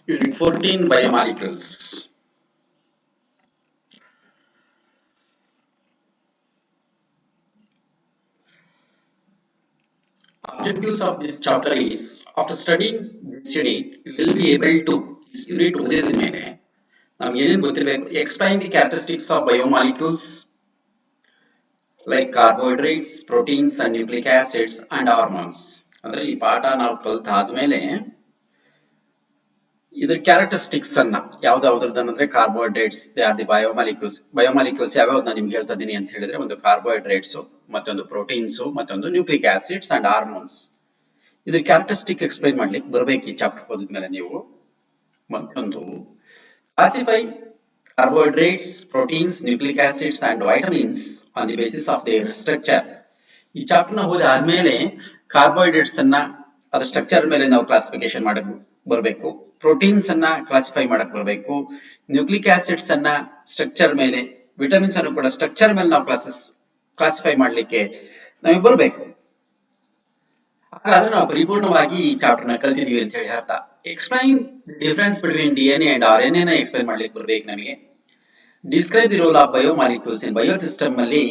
Unit 14 Biomolecules. Objectives of this chapter is after studying this unit, you will be able to this unit ಓದಿದ ಮೇಲೆ ನಮ್ಗೆ ಏನೇನು ಗೊತ್ತಿರಬೇಕು explain the characteristics of biomolecules like carbohydrates, proteins and nucleic acids and hormones. ಅಂದ್ರೆ ಈ ಪಾಠ ನಾವು ಕಲಿತಾದ್ಮೇಲೆ ಇದರ ಕ್ಯಾರೆಕ್ಟರಿಸ್ಟಿಕ್ಸ್ ಅನ್ನ ಯಾವ್ದಾವ್ದ್ರದಂದ್ರೆ carbohydrates they are the biomolecules ಯಾವ್ಯಾವ್ದು ನಾನು ನಿಮ್ಗೆ ಹೇಳ್ತಾ ಇದೀನಿ ಅಂತ ಹೇಳಿದ್ರೆ ಒಂದು ಕಾರ್ಬೋಹೈಡ್ರೇಟ್ಸ್ ಮತ್ತೊಂದು ಪ್ರೋಟೀನ್ಸ್ ಮತ್ತೊಂದು ನ್ಯೂಕ್ಲಿಕ್ ಆಸಿಡ್ಸ್ ಅಂಡ್ ಹಾರ್ಮೋನ್ಸ್ ಇದ್ರ ಕ್ಯಾರೆಕ್ಟರಿಸ್ಟಿಕ್ ಎಕ್ಸ್ಪ್ಲೈನ್ ಮಾಡ್ಲಿಕ್ಕೆ ಬರ್ಬೇಕು ಈ ಚಾಪ್ಟರ್ ಓದಿದ್ಮೇಲೆ ನೀವು ಮತ್ತೊಂದು classify carbohydrates, proteins, nucleic acids and vitamins on the basis of their structure. ಈ ಚಾಪ್ಟರ್ ನ ಓದಿ ಆದ್ಮೇಲೆ ಕಾರ್ಬೋಹೈಡ್ರೇಟ್ಸ್ ಅನ್ನ ಅದರ ಸ್ಟ್ರಕ್ಚರ್ ಮೇಲೆ ನಾವು ಕ್ಲಾಸಿಫಿಕೇಶನ್ ಮಾಡಕ್ ಬರಬೇಕು, ಪ್ರೋಟೀನ್ಸ್ ಅನ್ನ ಕ್ಲಾಸಿಫೈ ಮಾಡಕ್ ಬರಬೇಕು, ನ್ಯೂಕ್ಲಿಕ್ ಆಸಿಡ್ಸ್ ಅನ್ನ ಸ್ಟ್ರಕ್ಚರ್ ಮೇಲೆ, ವಿಟಮಿನ್ಸ್ ಅನ್ನು ಕೂಡ ಸ್ಟ್ರಕ್ಚರ್ ಮೇಲೆ ನಾವು ಕ್ಲಾಸಿಫೈ ಮಾಡ್ಲಿಕ್ಕೆ ನಮಗೆ ಬರಬೇಕು. ಹಾಗಾದ್ರೆ ನಾವು ಪರಿಪೂರ್ಣವಾಗಿ ಈ ಚಾಪ್ಟರ್ ನ ಕಲ್ತಿದೀವಿ ಅಂತ ಹೇಳಿ ಅರ್ಥ. Explain difference between DNA and RNA ನ ಎಕ್ಸ್ಪ್ಲೈನ್ ಮಾಡ್ಲಿಕ್ಕೆ ಬರ್ಬೇಕು ನಮಗೆ. Describe the role of biomolecules in biosystem ಅಲ್ಲಿ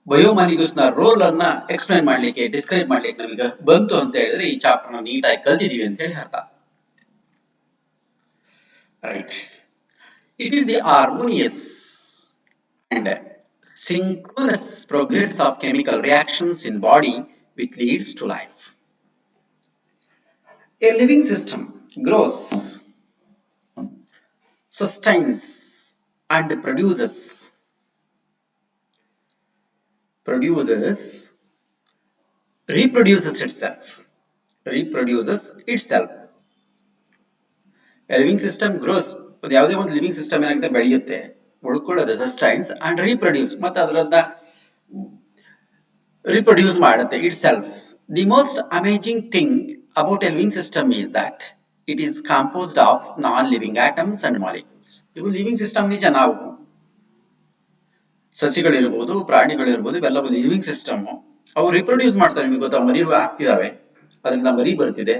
ಬಯೋಮಾಲಿಕ್ಯೂಲ್ಸ್ ನ ರೋಲ್ ಅನ್ನ ಎಕ್ಸ್ಪ್ಲೈನ್ ಮಾಡ್ಲಿಕ್ಕೆ ಡಿಸ್ಕ್ರೈಬ್ ಮಾಡ್ಲಿಕ್ಕೆ ನಮಗೆ ಬಂತು ಅಂತ ಹೇಳಿದ್ರೆ ಈ ಚಾಪ್ಟರ್ ನ ನೀಟಾಗಿ ಕಲ್ತಿದೀವಿ ಅಂತ ಹೇಳಿ ಅರ್ಥ. Right. It is the harmonious and synchronous progress of chemical reactions in body which leads to life. A living system grows, sustains and reproduces itself. A living system grows. ಯಾವುದೇ ಒಂದು ಲಿವಿಂಗ್ ಸಿಸ್ಟಮ್ ಏನಾಗುತ್ತೆ ಬೆಳೆಯುತ್ತೆ, ಉಳ್ಕೊಳ್ಳೋದು sustains and reproduce ಮತ್ತೆ ಅದರನ್ನ reproduce ಮಾಡುತ್ತೆ itself. The most amazing thing about a living system is that it is composed of non-living atoms and molecules. ಇವು living system ನಿಜ, ನಾವು ಸಸಿಗಳಿರ್ಬೋದು ಪ್ರಾಣಿಗಳಿರ್ಬೋದು ಇವೆಲ್ಲ ಲಿವಿಂಗ್ ಸಿಸ್ಟಮ್. ಅವು ರಿಪ್ರೊಡ್ಯೂಸ್ ಮಾಡ್ತವೆ, ನಿಮಗೆ ಗೊತ್ತಾ, ಮರಿ ಆಗ್ತಿದಾವೆ, ಅದರಿಂದ ಮರಿ ಬರ್ತಿದೆ,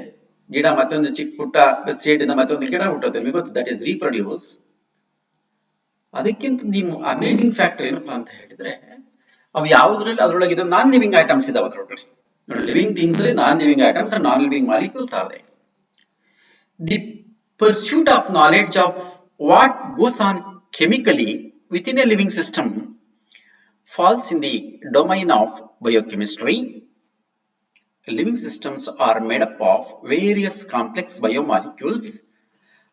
ಗಿಡ ಮತ್ತೊಂದು ಚಿಕ್ಕ ಪುಟ್ಟ ಸೀಡಿಂದ ಮತ್ತೊಂದು ಗಿಡ ಹುಟ್ಟುತ್ತೆ, ನಿಮಗೆ ಗೊತ್ತು, ದಟ್ ಇಸ್ ರೀಪ್ರೊಡ್ಯೂಸ್. ಅದಕ್ಕಿಂತ ನೀವು ಅಮೇಜಿಂಗ್ ಫ್ಯಾಕ್ಟರ್ ಏನಪ್ಪಾ ಅಂತ ಹೇಳಿದ್ರೆ ಅವು ಯಾವುದ್ರಲ್ಲಿ ಅದರೊಳಗೆ ನಾನ್ ಲಿವಿಂಗ್ ಐಟಮ್ಸ್ ಇದಾವೆ ಅದರೊಳಗಡೆ. ಲಿವಿಂಗ್ ಥಿಂಗ್ಸ್ ಅಲ್ಲಿ non living items and non living molecules are there. The pursuit of knowledge of what goes on chemically within a living system falls in the domain of biochemistry. Living systems are made up of various complex biomolecules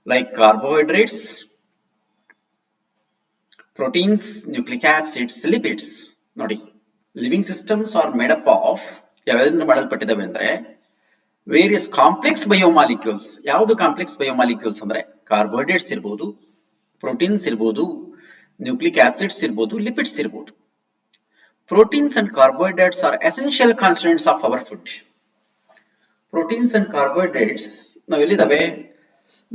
like carbohydrates, proteins, nucleic acids, lipids. ನೋಡಿ, living systems are made up of ಯಾವ್ಯಾವ್ದನ್ನ ಮಾಡಲ್ಪಟ್ಟಿದ್ದಾವೆ ಅಂದ್ರೆ various complex biomolecules. ಯಾವುದು complex biomolecules ಅಂದ್ರೆ carbohydrates ಇರ್ಬೋದು, proteins ಇರ್ಬೋದು, nucleic acids ಇರ್ಬೋದು, lipids ಇರ್ಬೋದು. Proteins and carbohydrates are essential constituents of our food. Proteins and carbohydrates ನಾವು ಎಲ್ಲಿದ್ದಾವೆ,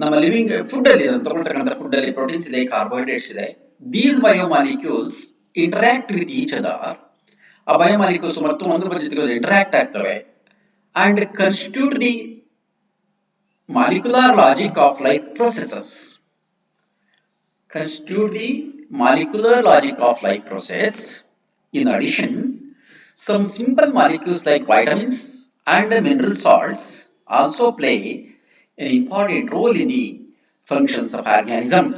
ನಮ್ಮ ಲಿವಿಂಗ್ ಫುಡ್ ಅಲ್ಲಿ ತಗೊಳ್ತಕ್ಕಂಥ ಫುಡ್ ಅಲ್ಲಿ ಪ್ರೋಟೀನ್ಸ್ ಇದೆ, ಕಾರ್ಬೋಹೈಡ್ರೇಟ್ಸ್ ಇದೆ. These biomolecules interact with each other. ಆ ಬಯೋಮಾಲಿಕ್ಯೂಲ್ಸ್ ಮತ್ತು ಒಂದರ ಜೊತೆ ಇಂಟರಾಕ್ಟ್ ಆಗ್ತವೆ and constitute the molecular logic of life processes. In addition, some simple molecules like vitamins and mineral salts also play an important role in the functions of organisms.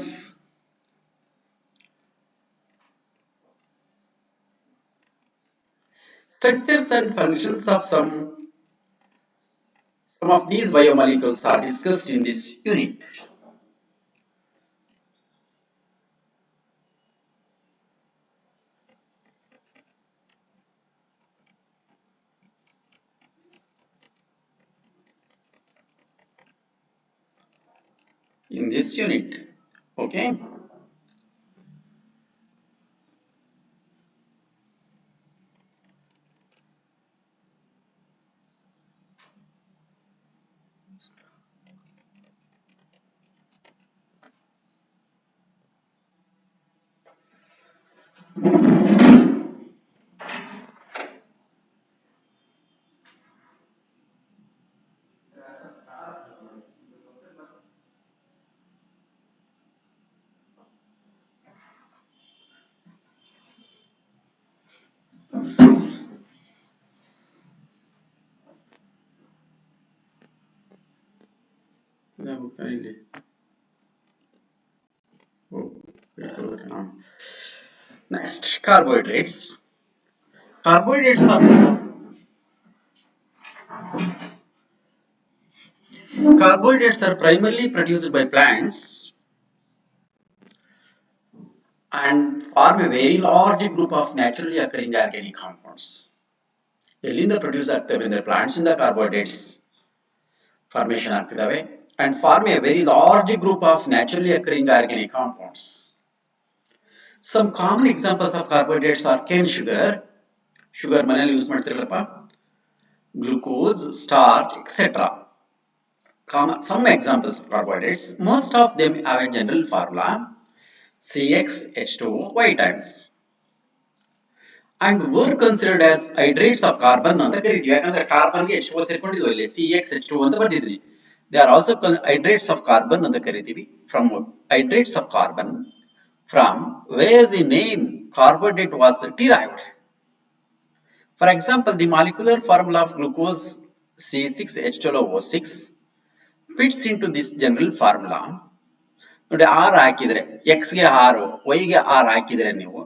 Structures and functions of some of these biomolecules are discussed in this unit. In this unit, okay. ಇಲ್ಲಿ next carbohydrates are primarily produced by plants and form a very large group of naturally occurring organic compounds. ಎಲ್ಲಿಂದ produce ಆಗ್ತವೆ ಅಂದ್ರೆ plants ಇಂದ carbohydrates formation ಆಗ್ತಿದಾವೆ and form a very large group of naturally occurring organic compounds. Some common examples of carbohydrates are cane sugar ಮನೆಯಲ್ಲಿ use ಮಾಡ್ತಿರಲ್ಲಪ್ಪ, glucose, starch, etc. Some examples of carbohydrates, most of them have a general formula CxH2O times and were considered as hydrates of carbon ಅಂತ ಕರೀತೀವಿ. ಯಾಕಂದ್ರೆ carbon ಗೆ H2O ಸೇರ್ಕೊಂಡಿದ್ವು, ಇಲ್ಲಿ CxH2O ಅಂತ ಬರ್ದಿದ್ವಿ. They are also called hydrates of carbon ಅಂತ ಕರೀತೀವಿ. From hydrates of carbon, from where the name carbohydrate was derived. For example, the molecular formula of glucose C6H12O6 fits into this general formula. ನೋಡಿ, R ಹಾಕಿದ್ರೆ X ಗೆ 6, Y ಗೆ 6 ಹಾಕಿದ್ರೆ ನೀವು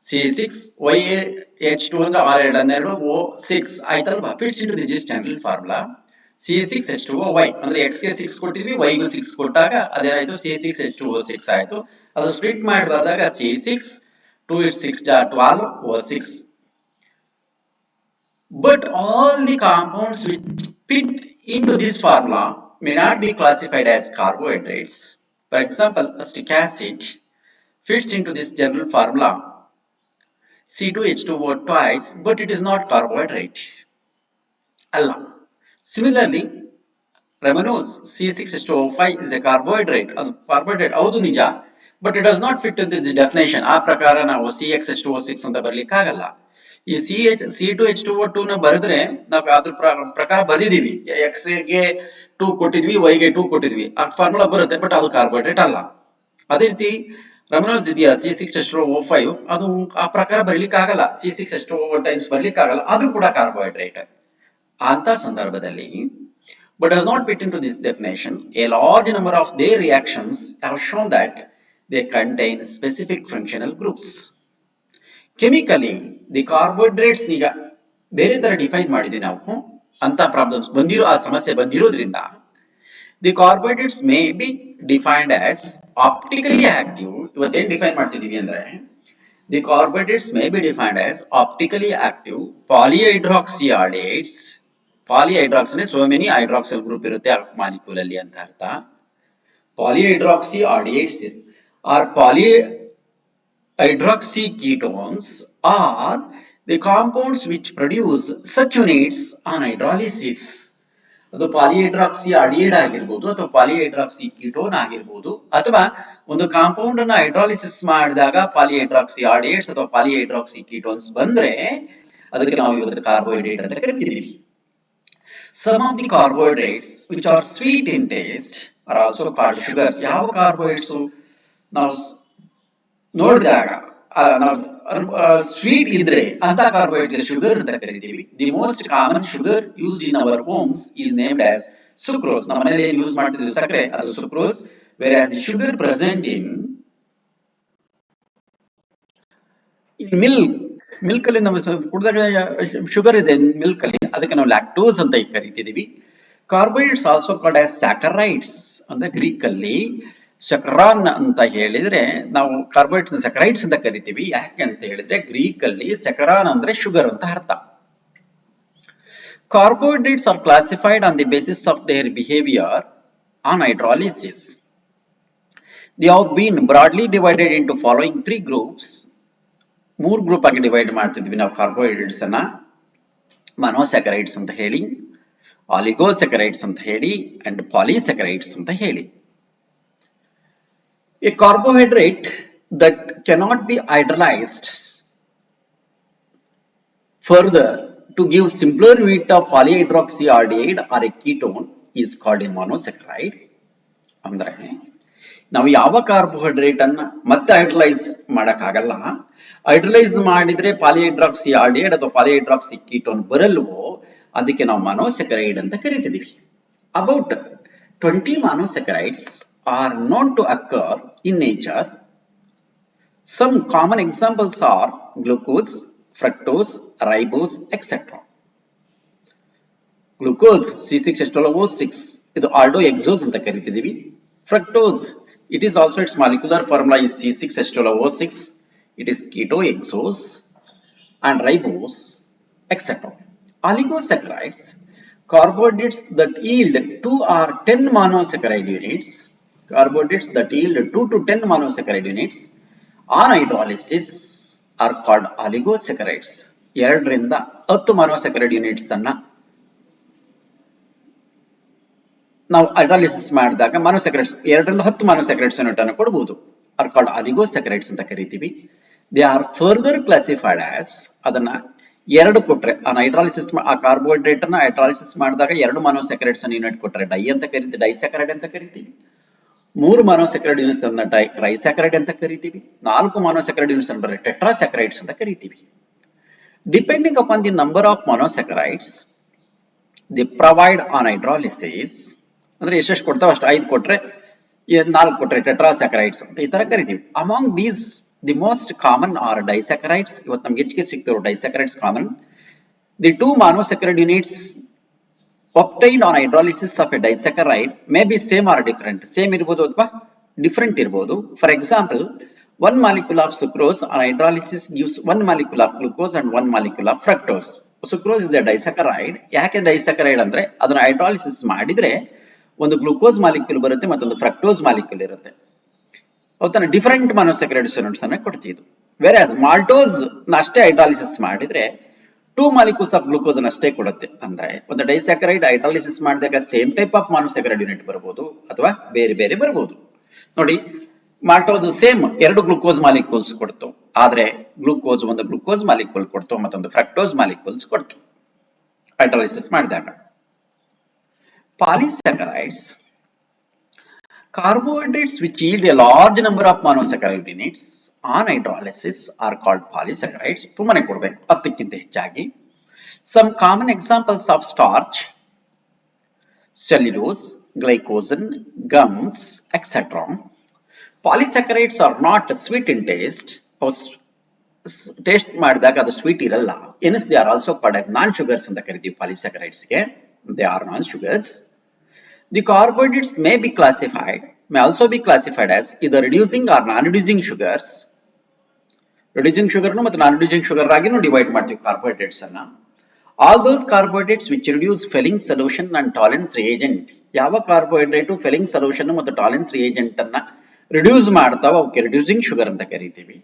C6 YH2 ಅಂದ್ರೆ R 2 O6 ಆಯ್ತಲ್ವಾ, fits into this general formula. C6H2O ಅಂದ್ರೆ X ಗೆ 6 ಕೊಟ್ಟಿದ್ವಿ, Y ಗೂ 6 ಕೊಟ್ಟಾಗ ಅದೇನಾಯ್ತು, C6H2O6 ಆಯ್ತು. ಅದು ಸ್ಪ್ಲಿಟ್ ಮಾಡಿದಾಗ C6 2 is 6 12 O6. But all the compounds which fit into this formula may not be classified as carbohydrates. For example, acetic acid fits into this general formula C2H2O twice, but it is not carbohydrate. Allah. Similarly, ramenose C6H2O5 is a carbohydrate. Carbohydrate ಹೌದು ನಿಜ, but it does not fit into the definition. ಆ ಪ್ರಕಾರ ನಾವು CxH2O6 ಅಂತ ಬರ್ಲಿಕ್ಕಾಗಲ್ಲ. ಈ C2H2O2 ನ ಬರೆದ್ರೆ ನಾವು ಅದ್ರ ಪ್ರಕಾರ ಬರೆದಿದ್ದೀವಿ, X ಗೆ 2 ಕೊಟ್ಟಿದ್ವಿ, Y ಗೆ 2 ಕೊಟ್ಟಿದ್ವಿ, ಆ ಫಾರ್ಮುಲಾ ಬರುತ್ತೆ, ಬಟ್ ಅದು ಕಾರ್ಬೋಹೈಡ್ರೇಟ್ ಅಲ್ಲ. ಅದೇ ರೀತಿ ರಮನೋಸ್ ಇದೆಯಾ C6H2O5, ಅದು ಆ ಪ್ರಕಾರ ಬರ್ಲಿಕ್ಕಾಗಲ್ಲ, C6H2O ಟೈಮ್ಸ್ ಬರ್ಲಿಕ್ಕಾಗಲ್ಲ, ಅದು ಕೂಡ ಕಾರ್ಬೋಹೈಡ್ರೇಟ್. ಅಂತ ಸಂದರ್ಭದಲ್ಲಿ but does not fit into this definition, a large number of their reactions have shown that they contain specific functional groups. Chemically, the carbohydrates ಈಗ ಬೇರೆ ತರ ಡಿಫೈನ್ ಮಾಡಿದ್ವಿ ನಾವು, ಅಂತ ಪ್ರಾಬ್ಲಮ್ಸ್ ಬಂದಿರೋ, ಆ ಸಮಸ್ಯೆ ಬಂದಿರೋದ್ರಿಂದ the carbohydrates may be defined as optically active. ಇವತ್ತೇನ್ ಡಿಫೈನ್ ಮಾಡ್ತಿದೀವಿ ಅಂದ್ರೆ, the carbohydrates may be defined as optically active polyhydroxyaldehydes. ಪಾಲಿಹೈಡ್ರಾಕ್ಸ್ ಅಂದ್ರೆ ಸೋ ಮೆನಿ ಹೈಡ್ರಾಕ್ಸಲ್ ಗ್ರೂಪ್ ಇರುತ್ತೆ ಆ ಮಾಲಿಕ್ಯೂಲ್ ಅಲ್ಲಿ ಅಂತ ಅರ್ಥ. Polyhydroxyaldehydes are polyhydroxy ketones are the compounds which produce such units on hydrolysis. ಅದು ಪಾಲಿಹೈಡ್ರಾಕ್ಸಿ ಅಡಿಯೈಡ್ ಆಗಿರ್ಬೋದು, ಅಥವಾ ಪಾಲಿಹೈಡ್ರಾಕ್ಸಿ ಕೀಟೋನ್ ಆಗಿರ್ಬೋದು, ಅಥವಾ ಒಂದು ಕಾಂಪೌಂಡ್ ಅನ್ನ ಹೈಡ್ರಾಲಿಸಿಸ್ ಮಾಡಿದಾಗ ಪಾಲಿಹೈಡ್ರಾಕ್ಸಿ ಆಡಿಯೈಡ್ಸ್ ಅಥವಾ ಪಾಲಿಹೈಡ್ರಾಕ್ಸಿ ಕೀಟೋನ್ಸ್ ಬಂದ್ರೆ ಅದಕ್ಕೆ ನಾವು ಇವತ್ತು ಕಾರ್ಬೋಹೈಡ್ರೇಟ್ ಅಂತ ಕರಿತೀವಿ. Some of the carbohydrates which are sweet in taste are also called sugars. ಯಾವ ಕಾರ್ಬೋಹೈಡ್ರೇಟ್ಸ್ ನಾವು ನೋಡಿದಾಗ ಸ್ವೀಟ್ ಇದ್ರೆ ಅಂತ ಕಾರ್ಬೋಹೈಡ್ರೇಟ್ ಶುಗರ್ ಅಂತ ಕರಿತೀವಿ. The most common sugar used in our homes is named as sucrose. ನಮ್ಮ ಮನೆಯಲ್ಲಿ ಏನು ಯೂಸ್ ಮಾಡ್ತಿದ್ವಿ ಸಕ್ಕರೆ, ಅದು sucrose. whereas the sugar present in milk ಅಲ್ಲಿ ನಾವು ಕುಡಿದಾಗ ಶುಗರ್ ಇದೆ ಮಿಲ್ಕ್ ಅಲ್ಲಿ, ಅದಕ್ಕೆ ನಾವು ಲ್ಯಾಕ್ಟೋಸ್ ಅಂತ ಕರಿತಿದೀವಿ. ಕಾರ್ಬೋಹೈಡ್ರೇಟ್ಸ್ ಆಲ್ಸೋ ಕಾಲ್ಡ್ ಆಸ್ ಸ್ಯಾಕರೈಡ್ಸ್ ಅಂದ್ರೆ ಗ್ರೀಕ್ ಅಲ್ಲಿ ಸಕ್ರಾನ್ ಅಂತ ಹೇಳಿದ್ರೆ ನಾವು ಕಾರ್ಬೋಹೈಡ್ರೇಟ್ಸ್ ಸೆಕರೈಡ್ಸ್ ಅಂತ ಕರಿತೀವಿ. ಯಾಕೆ ಅಂತ ಹೇಳಿದ್ರೆ ಗ್ರೀಕ್ ಅಲ್ಲಿ ಸೆಕರಾನ್ ಅಂದ್ರೆ ಶುಗರ್ ಅಂತ ಅರ್ಥ. Carbohydrates are classified on the basis of their behavior on hydrolysis. They have been broadly divided into following 3 groups. 3 group ಆಗಿ ಡಿವೈಡ್ ಮಾಡ್ತಿದ್ವಿ ನಾವು ಕಾರ್ಬೋಹೈಡ್ರೇಟ್ಸ್ ಅನ್ನ. ಮೊನೊಸ್ಯಾಕರೈಡ್ಸ್ ಅಂತ ಹೇಳಿ, ಆಲಿಗೋಸ್ಯಾಕರೈಡ್ಸ್ ಅಂತ ಹೇಳಿ, ಅಂಡ್ ಪಾಲಿಸ್ಯಾಕರೈಡ್ಸ್ ಅಂತ ಹೇಳಿ. A carbohydrate that cannot be hydrolyzed further to give simpler unit of polyhydroxyaldehyde or a ketone is called a monosaccharide. ಅಂದ್ರೆ ನಾವು ಯಾವ ಕಾರ್ಬೋಹೈಡ್ರೇಟ್ ಅನ್ನ ಮತ್ತೆ ಹೈಡ್ರಲೈಸ್ ಮಾಡಕ್ಕಾಗಲ್ಲ, ಹೈಡ್ರಲೈಸ್ ಮಾಡಿದ್ರೆ ಪಾಲಿಹೈಡ್ರಾಕ್ಸಿ ಆಲ್ಡಿಹೈಡ್ ಅಥವಾ ಪಾಲಿಹೈಡ್ರಾಕ್ಸಿ ಕೀಟೋನ್ ಬರಲ್ವೋ ಅದಕ್ಕೆ ನಾವು ಮೊನೊಸ್ಯಾಕರೈಡ್ ಅಂತ ಕರಿತಿದೀವಿ. About 20 monosaccharides are known to occur in nature. Some common examples are glucose, fructose, ribose, etc. Glucose C6H12O6 ಇದು aldohexose ಅಂತ ಕರಿತಿದೀವಿ. Fructose it is also its molecular formula is C6H12O6. It is ketohexose and ribose etc. Oligosaccharides carbohydrates that yield 2 or 10 monosaccharide units. Carbohydrates that yield 2 to 10 monosaccharide units on hydrolysis are called oligosaccharides. 2 ರಿಂದ 10 monosaccharide units ಅನ್ನ ನಾವು hydrolysis ಮಾಡಿದಾಗ ಮೊನೊಸ್ಯಾಕರೈಡ್ಸ್ 2 ರಿಂದ 10 ಮೊನೊಸ್ಯಾಕರೈಡ್ಸ್ unit ಅನ್ನು ಕೊಡಬಹುದು. Are called ಆಲಿಗೋಸ್ಯಾಕರೈಡ್ಸ್ ಅಂತ ಕರೀತೀವಿ. They are further classified as ಅದನ್ನ 2 ಕೊಟ್ರೆ ಹೈಡ್ರಾಲಿಸಿಸ್ ಆ ಕಾರ್ಬೋಹೈಡ್ರೇಟ್ ಅನ್ನ ಹೈಡ್ರಾಲಿಸಿಸ್ ಮಾಡಿದಾಗ 2 ಮೊನೊಸ್ಯಾಕರೈಡ್ಸ್ ಅನ್ನು ಯೂನಿಟ್ ಕೊಟ್ರೆ ಡೈ ಅಂತ ಕರೀತೀವಿ, ಡೈಸ್ಯಾಕರೈಡ್ ಅಂತ ಕರೀತೀವಿ. 3 ಮೊನೊಸ್ಯಾಕರೈಡ್ ಯೂನಿಟ್ಸ್ ಅನ್ನ ಟ್ರೈಸ್ಯಾಕರೈಡ್ ಅಂತ ಕರೀತೀವಿ. 4 ಮೊನೊಸ್ಯಾಕರೈಡ್ ಯೂನಿಟ್ಸ್ ಅನ್ನು ಟೆಟ್ರಾಸ್ಯಾಕರೈಡ್ಸ್ ಅಂತ ಕರೀತೀವಿ. Depending upon the number of monosaccharides the provide on hydrolysis ಅಂದ್ರೆ ಎಷ್ಟೆಷ್ಟು ಕೊಡ್ತಾವ ಅಷ್ಟು 5 ಕೊಟ್ರೆ 4 ಕೊಟ್ರೆ ಟೆಟ್ರಾಸ್ಯಾಕರೈಡ್ಸ್ ಅಂತ ಈ ತರ ಕರಿತೀವಿ. Among these the most common are disaccharides. ಇವತ್ತು ನಮ್ಗೆ ಹೆಚ್ಚಿಗೆ ಸಿಗ್ತಿರೋ ಡೈಸ್ಯಾಕರೈಡ್ಸ್ ಕಾಮನ್. ದಿ 2 monosaccharide units obtained on hydrolysis of a disaccharide may be same or different. Same ಇರಬಹುದು ಅಥವಾ different ಇರಬಹುದು. For example, 1 molecule of sucrose on hydrolysis gives 1 molecule of glucose and 1 molecule of fructose. Sucrose is a disaccharide. ಯಾಕೆ ಡೈಸ್ಯಾಕರೈಡ್ ಅಂದ್ರೆ ಅದನ್ನ hydrolysis ಮಾಡಿದ್ರೆ ಒಂದು glucose molecule ಬರುತ್ತೆ ಮತ್ತೊಂದು ಫ್ರಕ್ಟೋಸ್ ಮಾಲಿಕ್ಯೂಲ್ ಇರುತ್ತೆ. ಅವತ್ತನ್ನ ಡಿಫರೆಂಟ್ ಮೊನೊಸ್ಯಾಕರೈಡ್ಸ್ ಯೂನಿಟ್ಸ್ ಅನ್ನ ಕೊಡ್ತಿದ್ವು. ವೇರ್ ಮಾಲ್ಟೋಸ್ ಅಷ್ಟೇ ಹೈಡ್ರಾಲಿಸಿಸ್ ಮಾಡಿದ್ರೆ 2 ಮಾಲಿಕ್ಯೂಲ್ಸ್ ಆಫ್ ಗ್ಲೂಕೋಸ್ ಅಷ್ಟೇ ಕೊಡುತ್ತೆ. ಅಂದ್ರೆ ಒಂದು ಡೈಸ್ಯಾಕರೈಡ್ ಹೈಡ್ರಾಲಿಸಿಸ್ ಮಾಡಿದಾಗ ಸೇಮ್ ಟೈಪ್ ಆಫ್ ಮೊನೊಸ್ಯಾಕರೈಡ್ ಯೂನಿಟ್ ಬರಬಹುದು ಅಥವಾ ಬೇರೆ ಬೇರೆ ಬರಬಹುದು. ನೋಡಿ, ಮಾಲ್ಟೋಸ್ ಸೇಮ್ 2 ಗ್ಲೂಕೋಸ್ ಮಾಲಿಕ್ಯೂಲ್ಸ್ ಕೊಡ್ತು, ಆದ್ರೆ ಗ್ಲೂಕೋಸ್ ಒಂದು ಗ್ಲೂಕೋಸ್ ಮಾಲಿಕ್ಯೂಲ್ ಕೊಡ್ತು ಮತ್ತೊಂದು ಫ್ರಕ್ಟೋಸ್ ಮಾಲಿಕ್ಯೂಲ್ಸ್ ಕೊಡ್ತು ಹೈಡ್ರಾಲಿಸಿಸ್ ಮಾಡಿದಾಗ. Polysaccharides, carbohydrates which yield a large number of monosaccharide units on hydrolysis are called polysaccharides. ತುಂಬಾನೇ ಕೊಡಬೇಕು 10ಕ್ಕಿಂತ ಹೆಚ್ಚಾಗಿ. Some common examples of starch, cellulose, glycogen, gums, etc. Polysaccharides are not sweet in taste. Taste ಮಾಡಿದಾಗ ಅದು sweet ಇರಲ್ಲ. Hence they are also called as non sugars ಅಂತ ಕರಿತೀವಿ ಪಾಲಿಸ್ಯಾಕರೈಡ್ಸ್ ಗೆ. They are non-sugars. The carbohydrates may also be classified as either reducing or non-reducing sugars. Reducing sugar nu ಮತ್ತು non-reducing sugar ಆಗಿ ನಾವು divide ಮಾಡ್ತೀವಿ ಕಾರ್ಬೋಹೈಡ್ರೇಟ್ಸ್ ಅನ್ನ. All those carbohydrates which reduce Fehling solution and Tollens reagent. ಯಾವ carbohydrate ಫೆಲಿಂಗ್ solution ಮತ್ತು Tollens reagent ಅನ್ನ reduce ಮಾಡ್ತಾವ ಅವಕ್ಕೆ ರಿಡ್ಯೂಸಿಂಗ್ ಶುಗರ್ ಅಂತ ಕರಿತೀವಿ.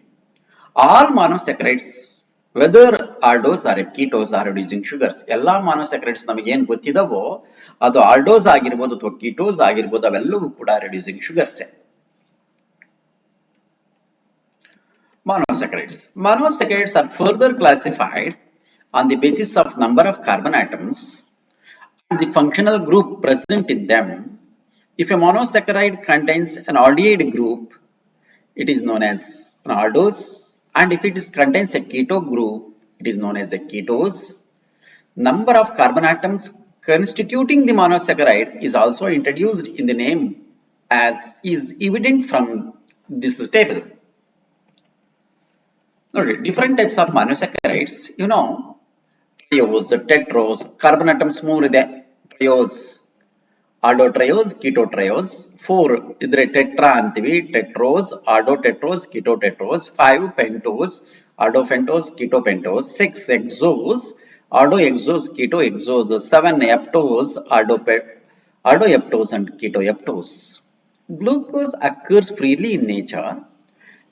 All monosaccharides whether aldose or ketose are reducing sugars. ಎಲ್ಲಾ monosaccharides ನಮಗೆ ಏನು ಗೊತ್ತಿದವೋ ಅದು aldose ಆಗಿರಬಹುದು ಅಥವಾ ketose ಆಗಿರಬಹುದು, ಅವೆಲ್ಲವೂ ಕೂಡ reducing sugars. Monosaccharides are further classified on the basis of number of carbon atoms and the functional group present in them. If a monosaccharide contains an aldehyde group, it is known as an aldose. And if it contains a keto group, it is known as a ketose. Number of carbon atoms constituting the monosaccharide is also introduced in the name as is evident from this table. Okay, different types of monosaccharides, triose, tetrose, carbon atoms 3 ಇದೆ. triose, aldotriose, ketotriose. 4 ಇದ್ರೆ tetra ಅಂತೀವಿ, ಟೆಟ್ರೋಸ್, ಆಲ್ಡೋಟೆಟ್ರೋಸ್, ಕಿಟೋಟೆಟ್ರೋಸ್. 5 pentose, ಆಲ್ಡೋಫೆಂಟೋಸ್, ಕಿಟೋಪೆಂಟೋಸ್. 6 ಎಕ್ಸೋಸ್, ಆಲ್ಡೋಎಕ್ಸೋಸ್, ಕಿಟೋಎಕ್ಸೋಸ್. 7 ಎಪ್ಟೋಸ್, ಆಲ್ಡೋಎಪ್ಟೋಸ್ and ketoeptose. Glucose occurs freely in nature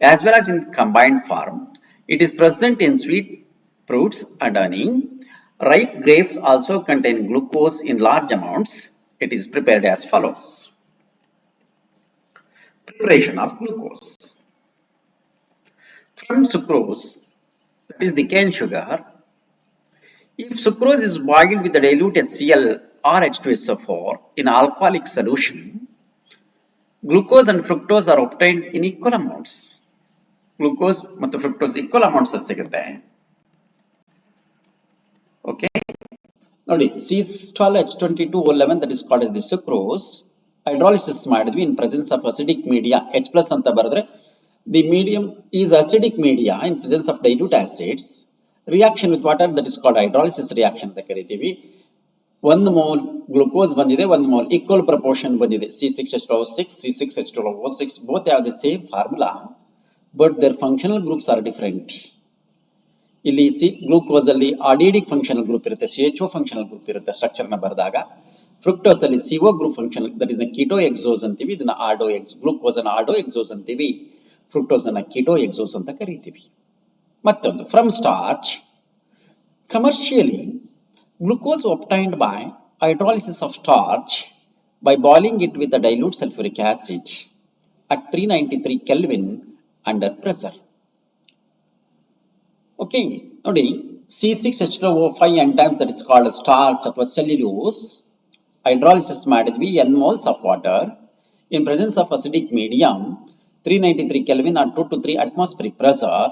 as well as in combined form. It is present in sweet fruits and honey. Ripe grapes also contain glucose in large amounts. It is prepared as follows. Preparation of glucose. From sucrose, that is the cane sugar. If sucrose is boiled with a dilute HCl or H2SO4 in alcoholic solution, glucose and fructose are obtained in equal amounts. Glucose ಮತ್ತು fructose equal amounts ಅಲ್ಲಿ ಸಿಗುತ್ತೆ. Okay, ನೋಡಿ C12H22O11 that is called as the sucrose. Hydrolysis ಮಾಡಿದ್ವಿ in presence of acidic media H plus ಅಂತ ಬರೆದ್ರೆ the medium is acidic media in presence of dilute acids reaction with water that is called hydrolysis reaction ಅಂತ ಕರಿತೀವಿ. 1 mole glucose ಬಂದಿದೆ, 1 mole equal proportion ಬಂದಿದೆ. C6H12O6, C6H12O6 both have the same formula but their functional groups are different. ಇಲ್ಲಿ glucose ಅಲ್ಲಿ aldehydic functional group ಇರುತ್ತೆ, CHO functional group ಇರುತ್ತೆ structure ನ ಬರೆದಾಗ. ಫ್ರುಕ್ಟೋಸ್ ಅಲ್ಲಿ CO group function that is the keto hexose ಅಂತೀವಿ, ಇದನ್ನ ಆರ್ಡೋ ಗ್ಲೂಕೋಸ್ ಅನ್ನ ಆರ್ಡೋ ಎಕ್ಸೋಸ್ ಅಂತೀವಿ, ಫ್ರುಕ್ಟೋಸ್ ಅನ್ನ ಕೀಟೋ ಎಕ್ಸೋಸ್ ಅಂತ ಕರೀತೀವಿ. ಮತ್ತೊಂದು from starch commercially glucose obtained by hydrolysis of starch by boiling it with a dilute sulfuric acid at 393 Kelvin under pressure. Okay, ನೋಡಿ C6H12O5 enzymes that is called starch ಅಥವಾ cellulose hydrolysis ಮಾಡಿದ್ವಿ n moles of water in presence of acidic medium 393 Kelvin or 2 to 3 atmospheric pressure.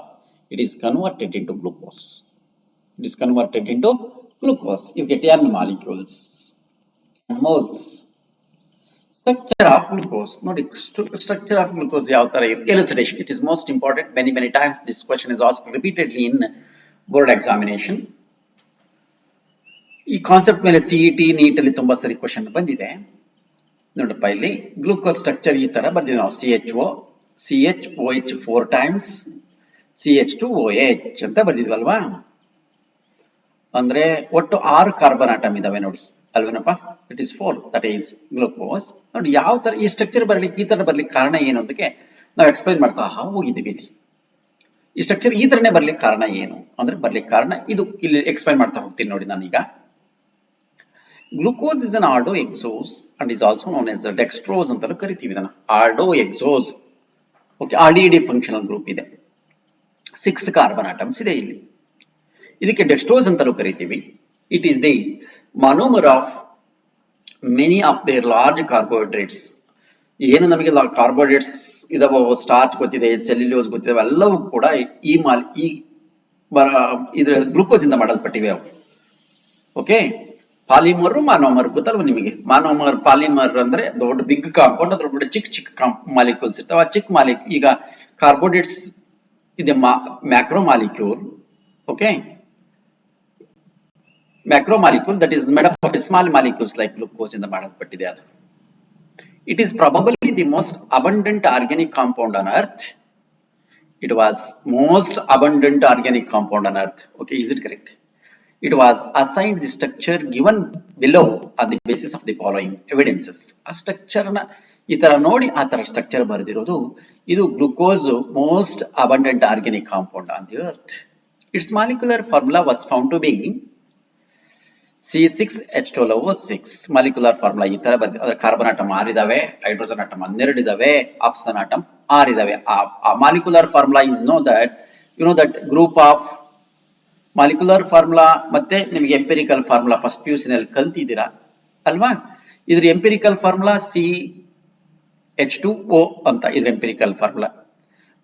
It is converted into glucose. It is converted into glucose. You get n molecules, n moles. Structure of glucose. Nodi structure of glucose yav tara elucidation. It is most important. Many times this question is asked repeatedly in board examination. ಈ concept ಮೇಲೆ CET neat ಅಲ್ಲಿ ತುಂಬಾ ಸರಿ question ಬಂದಿದೆ. ನೋಡಪ್ಪ ಇಲ್ಲಿ glucose structure ಈ ತರ ಬಂದಿದೆ. ನಾವು CHOH 4 times CH2OH ಅಂತ ಬರ್ದಿದ್ವಲ್ವಾ. ಅಂದ್ರೆ ಒಟ್ಟು 6 ಕಾರ್ಬನ್ ಆಟಮ್ ಇದಾವೆ ನೋಡಿ ಅಲ್ವೇನಪ್ಪ. It is 4, that is glucose. ನೋಡಿ ಯಾವ ತರ ಈ ಸ್ಟ್ರಕ್ಚರ್ ಬರ್ಲಿಕ್ಕೆ ಈ ತರ ಬರ್ಲಿಕ್ಕೆ ಕಾರಣ ಏನು ಅಂತಕ್ಕೆ ನಾವು ಎಕ್ಸ್ಪ್ಲೈನ್ ಮಾಡ್ತಾ ಹೋಗಿದ್ದೀವಿ. ಇಲ್ಲಿ ಈ ಸ್ಟ್ರಕ್ಚರ್ ಈ ತರನೇ ಬರ್ಲಿಕ್ಕೆ ಕಾರಣ ಏನು ಅಂದ್ರೆ ಬರ್ಲಿಕ್ಕೆ ಕಾರಣ ಇದು ಇಲ್ಲಿ ಎಕ್ಸ್ಪ್ಲೈನ್ ಮಾಡ್ತಾ ಹೋಗ್ತೀನಿ ನೋಡಿ ನಾನೀಗ. Glucose is an aldo hexose and is also known as dextrose ಅಂತಲೂ ಕರಿತೀವಿ ಇದನ್ನ. Aldo hexose. Okay, RDD functional group ಇದೆ, 6 ಕಾರ್ಬನ್ ಆಟಮ್ಸ್ ಇದೆ ಇಲ್ಲಿ. ಇದಕ್ಕೆ ಡೆಕ್ಸ್ಟ್ರೋಸ್ ಅಂತಲೂ ಕರಿತೀವಿ. It is the monomer of many of their large carbohydrates. ಏನು ನಮಗೆ ಕಾರ್ಬೋಹೈಡ್ರೇಟ್ಸ್ ಇದಾವ, ಸ್ಟಾರ್ಚ್ ಗೊತ್ತಿದೆ, ಸೆಲ್ಯುಲೋಸ್ ಗೊತ್ತಿದೆ, ಎಲ್ಲವೂ ಕೂಡ ಇದ್ರ ಗ್ಲೂಕೋಸ್ ಇಂದ ಮಾಡಲ್ಪಟ್ಟಿವೆ ಅವು. ಓಕೆ, ಪಾಲಿಮರ್ ಮಾನೋಮರ್ ಗೊತ್ತಲ್ವ ನಿಮಗೆ. ಮಾನೋಮರ್ ಪಾಲಿಮರ್ ಅಂದ್ರೆ ದೊಡ್ಡ ಬಿಗ್ ಕಾಂಪೌಂಡ್, ಅದ್ರ ಕೂಡ ಚಿಕ್ಕ ಮಾಲಿಕ್ಯೂಲ್ಸ್ ಇರ್ತಾವ. ಆ ಚಿಕ್ಕ ಈಗ ಕಾರ್ಬೋಹೈಡ್ರೇಟ್ಸ್ ಇದೆ macro molecule. Okay, macromolecule that is made up of small molecules like glucose ಇಂದ ಮಾಡಲ್ಪಟ್ಟಿದೆ ಅದು. It is probably the most abundant organic compound on earth. It was most abundant organic compound on earth. Okay, is it correct? It was assigned the structure given below on the basis of the following evidences. ಆ structure ನ ಈ ತರ ನೋಡಿ ಆ ತರ structure ಬರೆದಿರೋದು. ಇದು glucose most abundant organic compound on the earth. Its molecular formula was found to be C6H12O6. Molecular formula ಈ ತರ ಬರ್ತೀವಿ. ಅದರ ಕಾರ್ಬನ್ ಆಟಮ್ 6 ಇದಾವೆ, ಹೈಡ್ರೋಜನ್ ಆಟಮ್ 12 ಇದಾವೆ, ಆಕ್ಸಿಜನ್ ಆಟಮ್ 6 ಇದಾವೆ. ಆ molecular formula is no that group of molecular formula ಮತ್ತೆ ನಿಮಗೆ ಎಂಪಿರಿಕಲ್ ಫಾರ್ಮುಲಾ ಫಸ್ಟ್ PUC ನಲ್ಲಿ ಕಲ್ತಿದ್ದೀರಾ ಅಲ್ವಾ. ಇದ್ರ ಎಂಪಿರಿಕಲ್ ಫಾರ್ಮುಲಾ CH2O ಅಂತ, ಇದ್ರ empirical formula.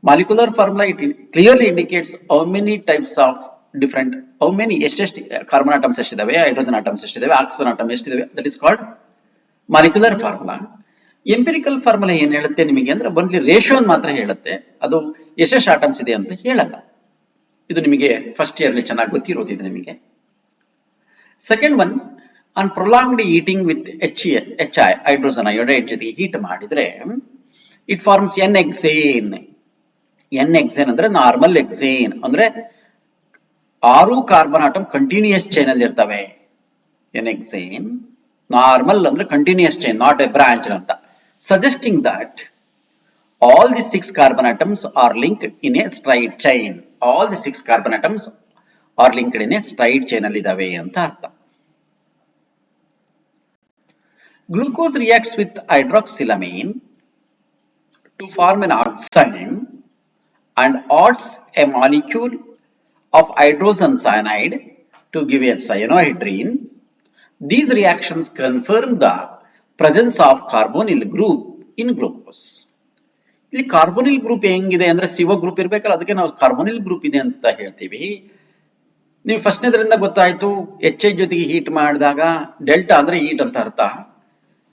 Molecular formula it clearly indicates how many types of different, how many ಎಷ್ಟೆಷ್ಟು ಕಾರ್ಬನ್ ಆಟಮ್ಸ್ ಎಷ್ಟಿದಾವೆ, hydrogen atoms ಎಷ್ಟಿದಾವೆ, ಆಕ್ಸಿಜನ್ ಆಟಮ್ ಎಷ್ಟಿದಾವೆ, that is called molecular formula. Empirical formula ಏನ್ ಹೇಳುತ್ತೆ ನಿಮಗೆ ಅಂದ್ರೆ ಬನ್ಲಿ ರೇಷಿಯೋ ಮಾತ್ರ ಹೇಳುತ್ತೆ, ಅದು ಎಷ್ಟೆಷ್ಟು ಆಟಮ್ಸ್ ಇದೆ ಅಂತ ಹೇಳಲ್ಲ. ಇದು ನಿಮಗೆ ಫಸ್ಟ್ ಇಯರ್ ಅಲ್ಲಿ ಚೆನ್ನಾಗಿ ಗೊತ್ತಿರೋದು ಇದು ನಿಮಗೆ. Second one, on prolonged eating with HI hydrogen iodide ಜೊತೆಗೆ ಹೀಟ್ ಮಾಡಿದ್ರೆ ಇಟ್ ಫಾರ್ಮ್ಸ್ N-ಹೆಕ್ಸೇನ್. N-ಹೆಕ್ಸೇನ್ ಅಂದ್ರೆ ನಾರ್ಮಲ್ ಹೆಕ್ಸೇನ್ ಅಂದ್ರೆ 6 ಕಾರ್ಬನ್ ಆಟಮ್ ಕಂಟಿನ್ಯೂಯಸ್ ಚೈನ್ ಅಲ್ಲಿ ಇರ್ತವೆ. N-ಹೆಕ್ಸೇನ್ ನಾರ್ಮಲ್ ಅಂದ್ರೆ continuous chain, not A branch ಅಂತ, suggesting that all the 6 carbon atoms are linked in a straight chain. All the 6 carbon atoms are linked in a straight chain ಅಲ್ಲಿ ಇದಾವೆ ಅಂತ ಅರ್ಥ. Glucose reacts with hydroxylamine to form an oxime and adds a molecule of hydrogen cyanide to give a cyanohydrine. These reactions confirm the presence of carbonyl group in glucose. ಇಲ್ಲಿ carbonyl group ಹೆಂಗಿದೆ ಅಂದ್ರೆ CO group ಇರ್ಬೇಕಲ್ಲ, ಅದಕ್ಕೆ ನಾವು carbonyl group ಇದೆ ಅಂತ ಹೇಳ್ತೀವಿ. ನೀವು ಫಸ್ಟ್ನೇದ್ರಿಂದ ಗೊತ್ತಾಯ್ತು, HI ಜೊತೆಗೆ ಹೀಟ್ ಮಾಡಿದಾಗ ಡೆಲ್ಟಾ ಅಂದ್ರೆ ಹೀಟ್ ಅಂತ ಅರ್ಥ.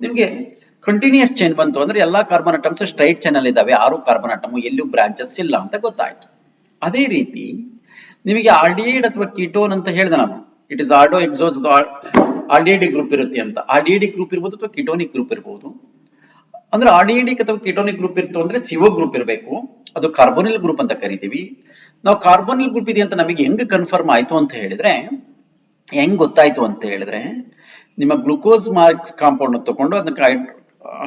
ನಿಮ್ಗೆ ಕಂಟಿನ್ಯೂಸ್ ಚೈನ್ ಬಂತು ಅಂದ್ರೆ ಎಲ್ಲಾ ಕಾರ್ಬನ್ ಅಟಮ್ಸ್ ಸ್ಟ್ರೈಟ್ ಚಾನಲ್ ಇದಾವೆ, 6 ಕಾರ್ಬನ್ ಅಟಮ್, ಎಲ್ಲೂ ಬ್ರಾಂಚಸ್ ಇಲ್ಲ ಅಂತ ಗೊತ್ತಾಯ್ತು. ಅದೇ ರೀತಿ ನಿಮಗೆ ಆಲ್ಡಿಹೈಡ್ ಅಥವಾ ಕೀಟೋನ್ ಅಂತ ಹೇಳಿದೆ ನಾನು. ಇಟ್ ಇಸ್ ಆಲ್ಡೋ ಎಕ್ಸೋಸ್ ಆಲ್ಡಿಹೈಡಿಕ್ ಗ್ರೂಪ್ ಇರುತ್ತೆ ಅಂತ. ಆಲ್ಡಿಹೈಡಿಕ್ ಗ್ರೂಪ್ ಇರ್ಬೋದು ಅಥವಾ ಕಿಟೋನಿಕ್ ಗ್ರೂಪ್ ಇರ್ಬೋದು. ಅಂದ್ರೆ ಆಲ್ಡಿಹೈಡಿಕ್ ಅಥವಾ ಕಿಟೋನಿಕ್ ಗ್ರೂಪ್ ಇತ್ತು ಅಂದ್ರೆ CO ಗ್ರೂಪ್ ಇರಬೇಕು, ಅದು ಕಾರ್ಬೋನಿಲ್ ಗ್ರೂಪ್ ಅಂತ ಕರಿತೀವಿ ನಾವು. ಕಾರ್ಬೋನಿಲ್ ಗ್ರೂಪ್ ಇದೆ ಅಂತ ನಮಗೆ ಹೆಂಗ್ ಕನ್ಫರ್ಮ್ ಆಯ್ತು ಅಂತ ಹೇಳಿದ್ರೆ, ಹೆಂಗ್ ಗೊತ್ತಾಯ್ತು ಅಂತ ಹೇಳಿದ್ರೆ, ನಿಮ್ಮ ಗ್ಲೂಕೋಸ್ ಮಾರ್ಕ್ಸ್ ಕಾಂಪೌಂಡ್ ತಗೊಂಡು ಅದಕ್ಕೆ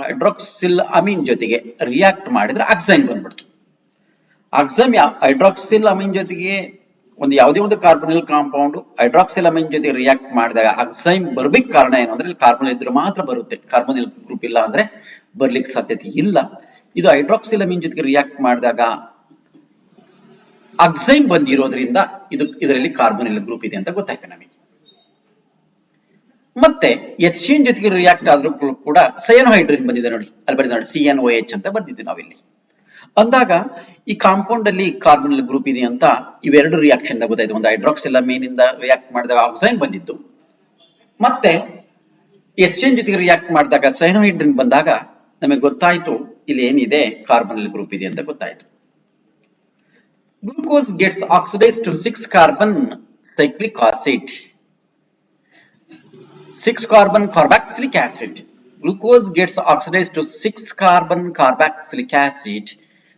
ಹೈಡ್ರಾಕ್ಸಿಲ್ ಅಮೀನ್ ಜೊತೆಗೆ ರಿಯಾಕ್ಟ್ ಮಾಡಿದ್ರೆ ಆಕ್ಸೈನ್ ಬಂದ್ಬಿಡ್ತು. ಆಕ್ಸೈನ್ ಹೈಡ್ರಾಕ್ಸಿಲ್ ಅಮೀನ್ ಜೊತೆಗೆ ಒಂದು ಯಾವುದೇ ಒಂದು ಕಾರ್ಬನಿಲ್ ಕಾಂಪೌಂಡ್ ಹೈಡ್ರಾಕ್ಸಿಲ್ ಅಮೀನ್ ಜೊತೆ ರಿಯಾಕ್ಟ್ ಮಾಡಿದಾಗ ಆಕ್ಸೈನ್ ಬರ್ಬೇಕು. ಕಾರಣ ಏನು ಅಂದ್ರೆ ಕಾರ್ಬನ್ ಇದ್ರೆ ಮಾತ್ರ ಬರುತ್ತೆ, ಕಾರ್ಬನಿಲ್ ಗ್ರೂಪ್ ಇಲ್ಲ ಅಂದ್ರೆ ಬರ್ಲಿಕ್ಕೆ ಸಾಧ್ಯತೆ ಇಲ್ಲ. ಇದು ಹೈಡ್ರಾಕ್ಸಿಲ್ ಅಮೀನ್ ಜೊತೆಗೆ ರಿಯಾಕ್ಟ್ ಮಾಡಿದಾಗ ಆಕ್ಸೈನ್ ಬಂದಿರೋದ್ರಿಂದ ಇದರಲ್ಲಿ ಕಾರ್ಬನಿಲ್ ಗ್ರೂಪ್ ಇದೆ ಅಂತ ಗೊತ್ತಾಯ್ತು ನಮಗೆ. ಮತ್ತೆ ಎಸ್ಸಿಎನ್ ಜೊತೆಗೆ ರಿಯಾಕ್ಟ್ ಆದ್ರೂ ಕೂಡ ಸಯನೋಹೈಡ್ರಿನ್ ಬಂದಿದೆ ನೋಡಿ, ಅಲ್ಲಿ ಬರೆದ ನೋಡಿ CnOH ಅಂತ ಬರ್ದಿದ್ವಿ ನಾವಿಲ್ಲಿ. ಅಂದಾಗ ಈ ಕಾಂಪೌಂಡ್ ಅಲ್ಲಿ ಕಾರ್ಬನಿಲ್ ಗ್ರೂಪ್ ಇದೆ ಅಂತ ಇವೆರಡು ರಿಯಾಕ್ಷನ್ ಗೊತ್ತಾಯ್ತು. ಒಂದು ಹೈಡ್ರಾಕ್ಸಿಲ್ ಅಮೀನ್ ಇಂದ ರಿಯಾಕ್ಟ್ ಮಾಡಿದಾಗ ಆಕ್ಸೈನ್ ಬಂದಿದ್ದು, ಮತ್ತೆ ಎಸ್ಸಿಎನ್ ಜೊತೆಗೆ ರಿಯಾಕ್ಟ್ ಮಾಡಿದಾಗ ಸಯನೋಹೈಡ್ರಿನ್ ಬಂದಾಗ ನಮಗೆ ಗೊತ್ತಾಯ್ತು ಇಲ್ಲಿ ಏನಿದೆ ಕಾರ್ಬನಿಲ್ ಗ್ರೂಪ್ ಇದೆ ಅಂತ ಗೊತ್ತಾಯ್ತು. Glucose gets oxidized to 6 carbon cyclic acid. 6 carbon carboxylic acid. Glucose gets oxidized to 6 carbon carboxylic acid.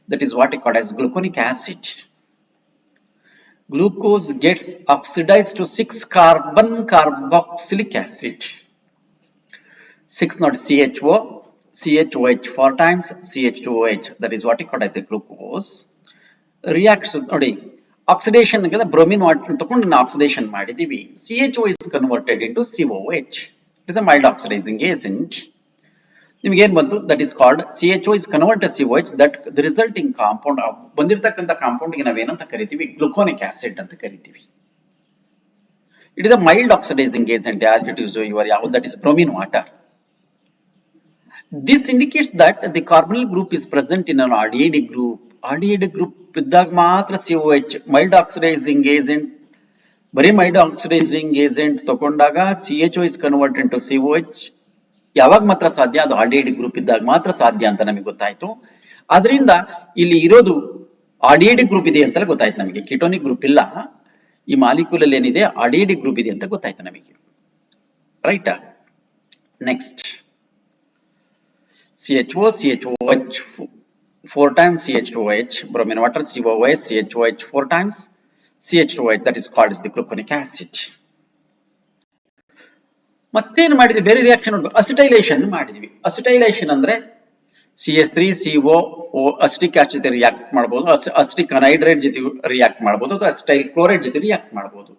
That is what is called as gluconic acid. Glucose gets oxidized to 6 carbon carboxylic acid. 6 not CHO, CHOH 4 times, CH2OH. That is what is called as a glucose. Reacts ನೋಡಿ, oxidation bromine water ತಗೊಂಡು ನಾವು oxidation ಮಾಡಿದೀವಿ. CHO is converted into COOH. It is a mild oxidizing agent. ನಿಮಗೆ ಏನ್ ಬಂತು? That is called CHO is converted to COOH. That the resulting compound ಬಂದಿರತಕ್ಕಂತ compound ಗೆ ನಾವೇನಂತ ಕರಿತೀವಿ? ಗ್ಲುಕೋನಿಕ್ ಆಸಿಡ್ ಅಂತ ಕರಿತೀವಿ. It is a mild oxidizing agent as it is that is bromine water. This indicates that the carbonyl group is present in an aldehyde group. Aldehyde group ಇದ್ದಾಗ ಮಾತ್ರ COH mild oxidising agent. ಬರೀ mild oxidising agent ತಗೊಂಡಾಗ CHO is converted to COH ಯಾವಾಗ ಮಾತ್ರ ಸಾಧ್ಯ? ಅದು aldehyde group ಇದ್ದಾಗ ಮಾತ್ರ ಸಾಧ್ಯ ಅಂತ ನಮಗೆ ಗೊತ್ತಾಯ್ತು. ಆದ್ರಿಂದ ಇಲ್ಲಿ ಇರೋದು ಆಲ್ಡಿಹೈಡ್ ಗ್ರೂಪ್ ಇದೆ ಅಂತ ಗೊತ್ತಾಯ್ತು ನಮಗೆ, ಕಿಟೋನಿಕ್ ಗ್ರೂಪ್ ಇಲ್ಲ. ಈ ಮಾಲಿಕ್ಯೂಲ್ ಅಲ್ಲಿ ಏನಿದೆ ಆಲ್ಡಿಹೈಡ್ ಗ್ರೂಪ್ ಇದೆ ಅಂತ ಗೊತ್ತಾಯ್ತು ನಮಗೆ, ರೈಟಾ? Next CHO, CHOH 4 times, CH2OH, bromine water, COOH, CHOH 4 times, CH2OH, that is called as the gluconic acid. ಮತ್ತೇನು ಮಾಡಿದ್ವಿ? ಬೇರೆ ರಿಯಾಕ್ಷನ್ ನೋಡ್ಬೇಕು. ಅಸಿಟೈಲೇಷನ್ ಮಾಡಿದ್ವಿ. ಅಸಿಟೈಲೇಷನ್ ಅಂದ್ರೆ CH3CO ಅಸಿಟಿಕ್ ಆಸಿಡ್ ಜೊತೆ ರಿಯಾಕ್ಟ್ ಮಾಡಬಹುದು, ಅಸಿಟಿಕ್ ಅನಹೈಡ್ರೈಡ್ ಜೊತೆ ರಿಯಾಕ್ಟ್ ಮಾಡಬಹುದು, ಅಥವಾ ಅಸಿಟೈಲ್ ಕ್ಲೋರೈಡ್ ಜೊತೆ ರಿಯಾಕ್ಟ್ ಮಾಡಬಹುದು.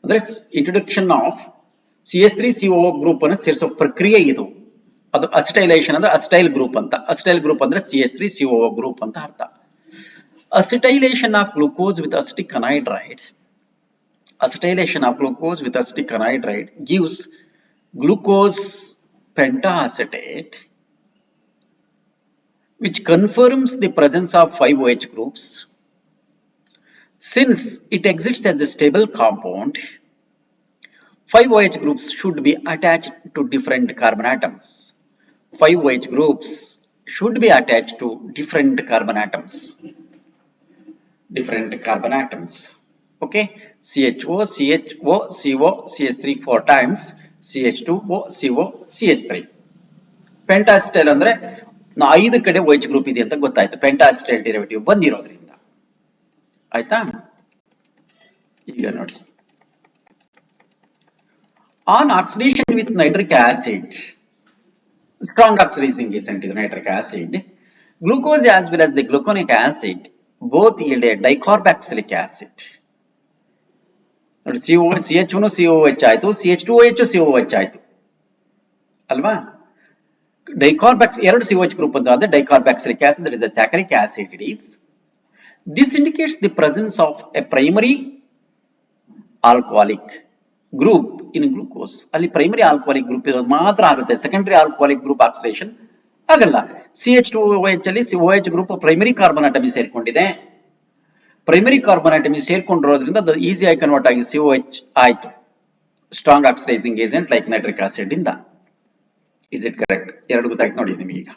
ಅಂದ್ರೆ ಇಂಟ್ರೊಡಕ್ಷನ್ ಆಫ್ CH3CO ಗ್ರೂಪ್ ಅನ್ನು ಸೇರಿಸೋ ಪ್ರಕ್ರಿಯೆ ಇದು. ಅದು ಅಸಿಟೈಲೇಷನ್ ಅಂದ್ರೆ ಅಸಿಟೈಲ್ ಗ್ರೂಪ್ ಅಂತ. ಅಸಿಟೈಲ್ ಗ್ರೂಪ್ ಅಂದ್ರೆ CH3CO ಗ್ರೂಪ್ ಅಂತ ಅರ್ಥ. Acetylation of glucose with acetic anhydride, acetylation of glucose with acetic anhydride gives glucose pentacetate, which confirms the presence of 5 OH groups. Since it exists as a stable compound, 5 OH groups should be attached to different carbon atoms. 5 OH groups should be attached to different carbon atoms. Okay, CHO, CHO, CO, CH3 4 times, CH2O, CO, CH3. ಪೆಂಟಾಸಿಟೈಲ್ ಅಂದ್ರೆ 5 ಕಡೆ OH group ಇದೆ ಅಂತ ಗೊತ್ತಾಯ್ತು, ಪೆಂಟಾಸಿಟೈಲ್ derivative ಬಂದಿರೋದ್ರಿಂದ. ಆಯ್ತಾ? ಈಗ ನೋಡಿ, on oxidation with nitric acid, strong oxidizing agent is nitric acid, glucose as well as the gluconic acid both yield a dicarboxylic acid. ನೋಡಿ, CH1 COH ಆಯ್ತು, CH2OH COH ಆಯ್ತು ಅಲ್ವಾ? ಎರಡು COH ಗ್ರೂಪ್ ಅಂತ ಅಂದ್ರೆ dicarboxylic acid, that is a saccharic acid it is. This indicates the presence of a primary alcoholic group in glucose. ಅಲ್ಲಿ primary alcoholic group ಇರೋದು ಮಾತ್ರ ಆಗುತ್ತೆ, ಸೆಕೆಂಡರಿ ಆಲ್ಕೋಹಾಲಿಕ್ ಗ್ರೂಪ್ ಆಕ್ಸಿಡೇಷನ್ ಆಗಲ್ಲ. CH2OH ಅಲ್ಲಿ OH ಗ್ರೂಪ್ ಪ್ರೈಮರಿ ಕಾರ್ಬನ್ ಅಟಮಿ ಸೇರ್ಕೊಂಡಿದೆ. Primary carbon ಅಟಮಿ ಸೇರ್ಕೊಂಡಿರೋದ್ರಿಂದ ಅದು ಈಸಿ ಆಗಿ ಕನ್ವರ್ಟ್ ಆಗಿ COH ಆಯ್ತು, strong oxidising agent like nitric acid ಇಂದ. Is it correct? ಎರಡು ಗೊತ್ತಾಯ್ತು ನೋಡಿ ನಿಮಗೆ. ಈಗ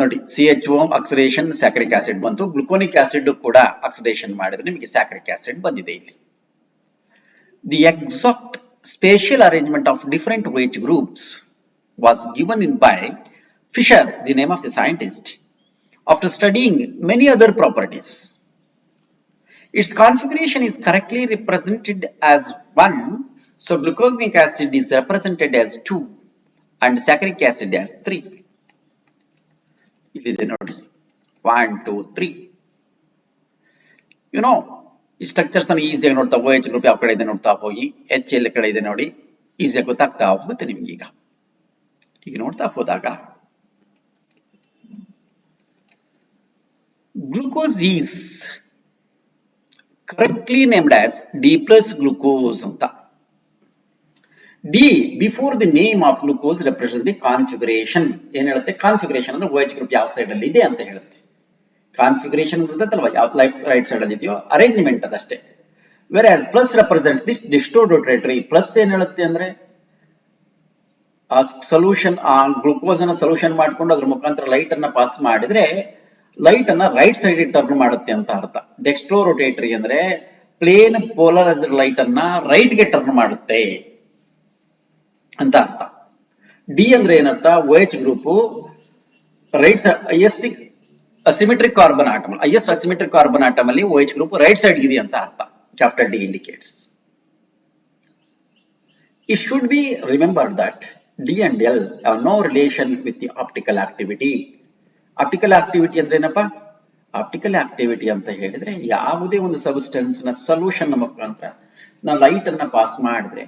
ನೋಡಿ, CHO ಆಕ್ಸಿಡೇಷನ್ ಸ್ಯಾಕ್ರಿಕ್ ಆಸಿಡ್ ಬಂತು, ಗ್ಲುಕೋನಿಕ್ ಆಸಿಡ್ ಕೂಡ ಆಕ್ಸಿಡೇಷನ್ ಮಾಡಿದ್ರೆ ನಿಮಗೆ ಸ್ಯಾಕ್ರಿಕ್ ಆಸಿಡ್ ಬಂದಿದೆ ಇಲ್ಲಿ. The exact spatial arrangement of different OH groups was given in by Fischer, the name of the scientist, after studying many other properties. Its configuration is correctly represented as 1, so gluconic acid is represented as 2 and saccharic acid as 3. ಇಲ್ಲಿದೆ ನೋಡಿ, 1 2 3. You know, ಈ structures ಅನ್ನು ಈಸಿಯಾಗಿ ನೋಡ್ತಾ OH group ಯಾವ ಕಡೆ ಇದೆ ನೋಡ್ತಾ ಹೋಗಿ, H ಎಲ್ಲ ಕಡೆ ಇದೆ ನೋಡಿ, ಈಸಿಯಾಗಿ ಗೊತ್ತಾಗ್ತಾ ಹೋಗುತ್ತೆ ನಿಮ್ಗೆ. ಈಗ ನೋಡ್ತಾ ಹೋದಾಗ glucose is correctly named as D plus glucose ಅಂತ. D before the name of glucose represent the configuration. ಏನ್ ಹೇಳುತ್ತೆ? ಕಾನ್ಫಿಗರೇಷನ್ ಅಂದ್ರೆ OH ಗ್ರೂಪ್ ಯಾವ ಸೈಡ್ ಅಲ್ಲಿ ಇದೆ ಅಂತ ಹೇಳುತ್ತೆ. ಕಾನ್ಫಿಗರೇಷನ್ ಇರುತ್ತಲ್ವಾ, ಯಾವ ರೈಟ್ ಸೈಡ್ ಅಲ್ಲಿ ಇದೆಯೋ ಅರೇಂಜ್ಮೆಂಟ್ ಅದಷ್ಟೇ. Where as plus represent this dextrorotatory. Plus ಏನ್ ಹೇಳುತ್ತೆ ಅಂದ್ರೆ ಆ ಸೊಲ್ಯೂಷನ್, ಆ ಗ್ಲೂಕೋಸ್ ಅನ್ನ ಸೊಲ್ಯೂಷನ್ ಮಾಡ್ಕೊಂಡು ಅದ್ರ ಮುಖಾಂತರ ಲೈಟ್ ಅನ್ನ ಪಾಸ್ ಮಾಡಿದ್ರೆ ಲೈಟ್ ಅನ್ನ ರೈಟ್ ಸೈಡ್ ಟರ್ನ್ ಮಾಡುತ್ತೆ ಅಂತ ಅರ್ಥ. ಡೆಕ್ಸ್ಟ್ರೋರೋಟೇಟರಿ ಅಂದ್ರೆ ಪ್ಲೇನ್ ಪೋಲರೈಸ್ಡ್ ಲೈಟ್ ಅನ್ನ ರೈಟ್ ಗೆ ಟರ್ನ್ ಮಾಡುತ್ತೆ ಅಂತ ಅರ್ಥ. ಡಿ ಅಂದ್ರೆ ಏನರ್ಥ? OH group right side highest asymmetric carbon atom, highest asymmetric carbon atom ಅಲ್ಲಿ OH ಗ್ರೂಪ್ ರೈಟ್ ಸೈಡ್ ಇದೆ ಅಂತ ಅರ್ಥ. Capital D indicates. It should be remembered that D and L have no relation with the optical activity. Optical activity ಅಂದ್ರೆ ಏನಪ್ಪಾ? Optical activity ಅಂತ ಹೇಳಿದ್ರೆ ಯಾವುದೇ ಒಂದು ಸಬ್ಸ್ಟೆನ್ಸ್ ನ ಸೊಲ್ಯೂಷನ್ ಮುಖಾಂತರ ನಾವು ಲೈಟ್ ಅನ್ನ ಪಾಸ್ ಮಾಡಿದ್ರೆ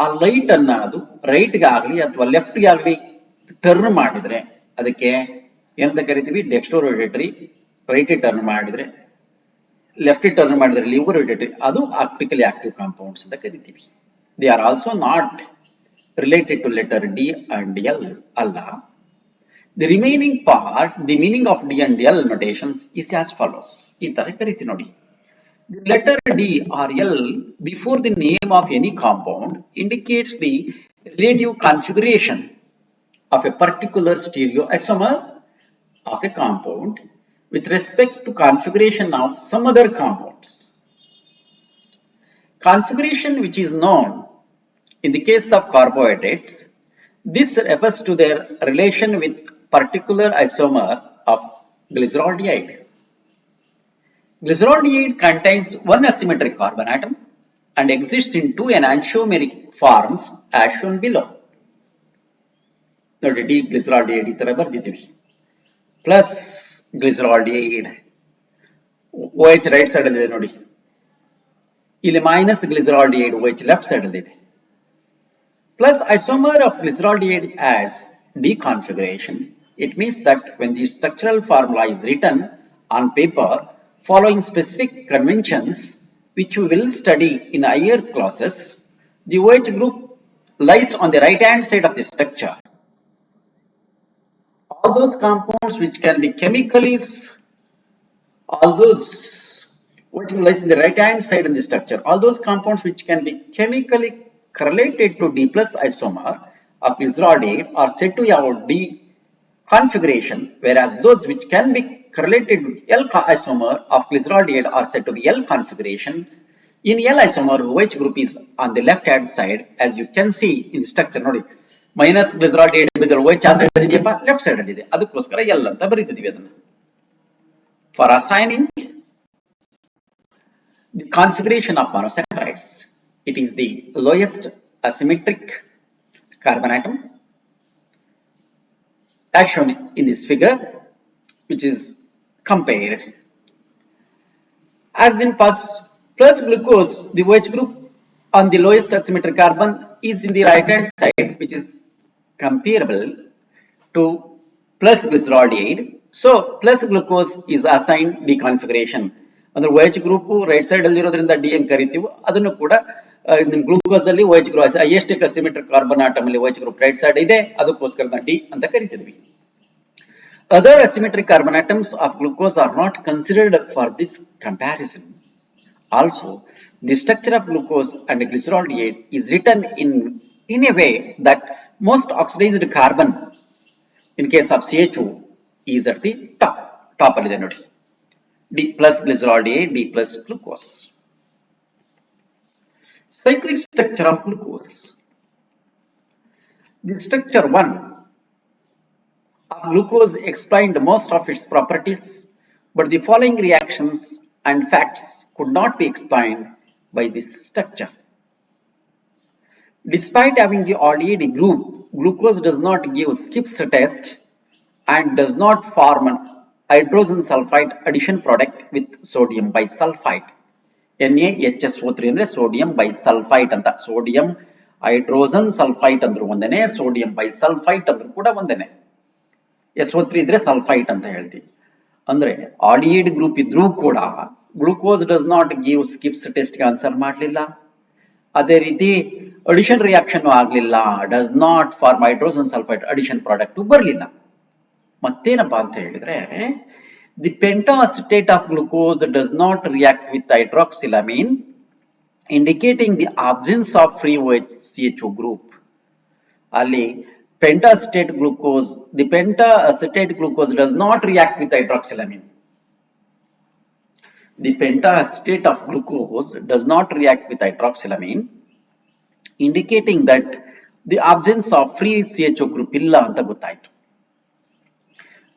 ಆ ಲೈಟ್ ಅನ್ನ ಅದು ರೈಟ್ ಗೆ ಆಗ್ಲಿ ಅಥವಾ ಲೆಫ್ಟ್ ಗೆ ಆಗ್ಲಿ ಟರ್ನ್ ಮಾಡಿದ್ರೆ ಅದಕ್ಕೆ ಏನಂತ ಕರಿತೀವಿ? ಡೆಕ್ಸ್ಟ್ರೋರೋಟೇಟರಿ. ರೈಟ್ ಟರ್ನ್ ಮಾಡಿದ್ರೆ, ಲೆಫ್ಟ್ ಟರ್ನ್ ಮಾಡಿದ್ರೆ ಲಿವರೋಟೇಟರಿ. ಅದು ಆಪ್ಟಿಕಲಿ ಆಕ್ಟಿವ್ ಕಾಂಪೌಂಡ್ಸ್ ಅಂತ ಕರಿತೀವಿ. They are also not related to letter D and L ಅಲ್ಲ. The remaining part, the meaning of D and L notations is as follows. ಈ ತರ ಕರಿತೀವಿ ನೋಡಿ. The letter D or L before the name of any compound indicates the relative configuration of a particular stereoisomer of a compound with respect to configuration of some other compounds. Configuration which is known in the case of carbohydrates, this refers to their relation with particular isomer of glyceraldehyde. Glyceraldehyde contains one asymmetric carbon atom and exists in two enantiomeric forms as shown below. ನೋಡಿ, D ಗ್ಲಿಸರಾಲ್ಡಿಹೈಡ್ ಈ ತರ ಬರ್ದಿದ್ದೀವಿ. Plus ಗ್ಲಿಸರಾಲ್ಡಿಹೈಡ್ OH right side ಅಲ್ಲಿ ಇದೆ ನೋಡಿ, ಇಲ್ಲಿ minus ಗ್ಲಿಸರಾಲ್ಡಿಹೈಡ್ OH left side ಅಲ್ಲಿ ಇದೆ. Plus isomer of glyceraldehyde as D configuration. It means that when the structural formula is written on paper following specific conventions which we will study in higher classes, the OH group lies on the right hand side of the structure. All those compounds which can be chemically, all those OH group lies in the right hand side in the structure. All those compounds which can be chemically correlated to D plus isomer of glyceraldehyde are said to have D configuration, whereas those which can be correlated with L isomer of glyceraldehyde are said to be L configuration. In L isomer, OH group is on the left hand side, as you can see in the structure. ನೋಡಿ, minus ಗ್ಲಿಸರಾಲ್ಡಿಹೈಡ್ ಬಿದ್ದರೆ OH ಆ side ಅಲ್ಲಿ ಇದೆಯಪ್ಪ, left side ಅಲ್ಲಿ ಇದೆ. ಅದಕ್ಕೋಸ್ಕರ L ಅಂತ ಬರೀತಿದೀವಿ ಅದನ್ನ. For assigning the configuration of monosaccharides, it is the lowest asymmetric carbon atom as shown in this figure, which is compared. As in past, plus glucose, the OH group on the lowest asymmetric carbon is in the right hand side, which is comparable to plus glyceraldehyde. So plus glucose is assigned D configuration. ಅಂದ್ರೆ OH group right side ಅಲ್ಲಿ ಇರೋದ್ರಿಂದ D ಅಂತ ಕರಿತೀವಿ. ಅದನ್ನು ಕೂಡ glucose ಅಲ್ಲಿ OH group highest asymmetric carbon atom ಅಲ್ಲಿ OH group right side ಇದೆ, ಅದಕ್ಕೋಸ್ಕರ D ಅಂತ ಕರಿತಿದ್ವಿ. Other asymmetric carbon atoms of glucose are not considered for this comparison. Also, the structure of glucose and glyceraldehyde is written in a way that Most oxidized carbon in case of CHO is at the top alide ನೋಡಿ. D plus glycerol-aldehyde, D plus glucose. Cyclic structure of glucose. The structure 1 of glucose explained most of its properties, but the following reactions and facts could not be explained by this structure. Despite having the aldehyde group, glucose does not give Skipp's test and does not form an hydrogen sulfide addition product with sodium bisulfite. NaHSO3 ಅಂದ್ರೆ sodium ಬೈಸಲ್ಫೈಟ್ ಅಂತ. Sodium hydrogen sulphite ಅಂದ್ರು ಒಂದೇನೆ, sodium ಬೈಸಲ್ಫೈಟ್ ಅಂದ್ರು ಕೂಡ ಒಂದೇನೆ. SO3 ಇದ್ರೆ sulphite ಅಂತ ಹೇಳ್ತೀವಿ. ಅಂದ್ರೆ ಆಲ್ಡಿಹೈಡ್ ಗ್ರೂಪ್ ಇದ್ರೂ ಕೂಡ glucose does not give Schiff's test ಗೆ ಆನ್ಸರ್ ಮಾಡಲಿಲ್ಲ. ಅದೇ ರೀತಿ ಅಡಿಷನ್ ರಿಯಾಕ್ಷನ್ ಆಗಲಿಲ್ಲ, does not form hydrogen sulphide addition product ಬರಲಿಲ್ಲ. ಮತ್ತೇನಪ್ಪಾ ಅಂತ ಹೇಳಿದ್ರೆ, the pentacetate of glucose does not react with hydroxylamine, indicating the absence of free CHO group. ಅಲ್ಲಿ pentacetate glucose, the pentacetate glucose does not react with hydroxylamine. The pentacetate of glucose does not react with hydroxylamine, indicating that the absence of free CHO group ಇಲ್ಲ ಅಂತ ಗೊತ್ತಾಯ್ತು.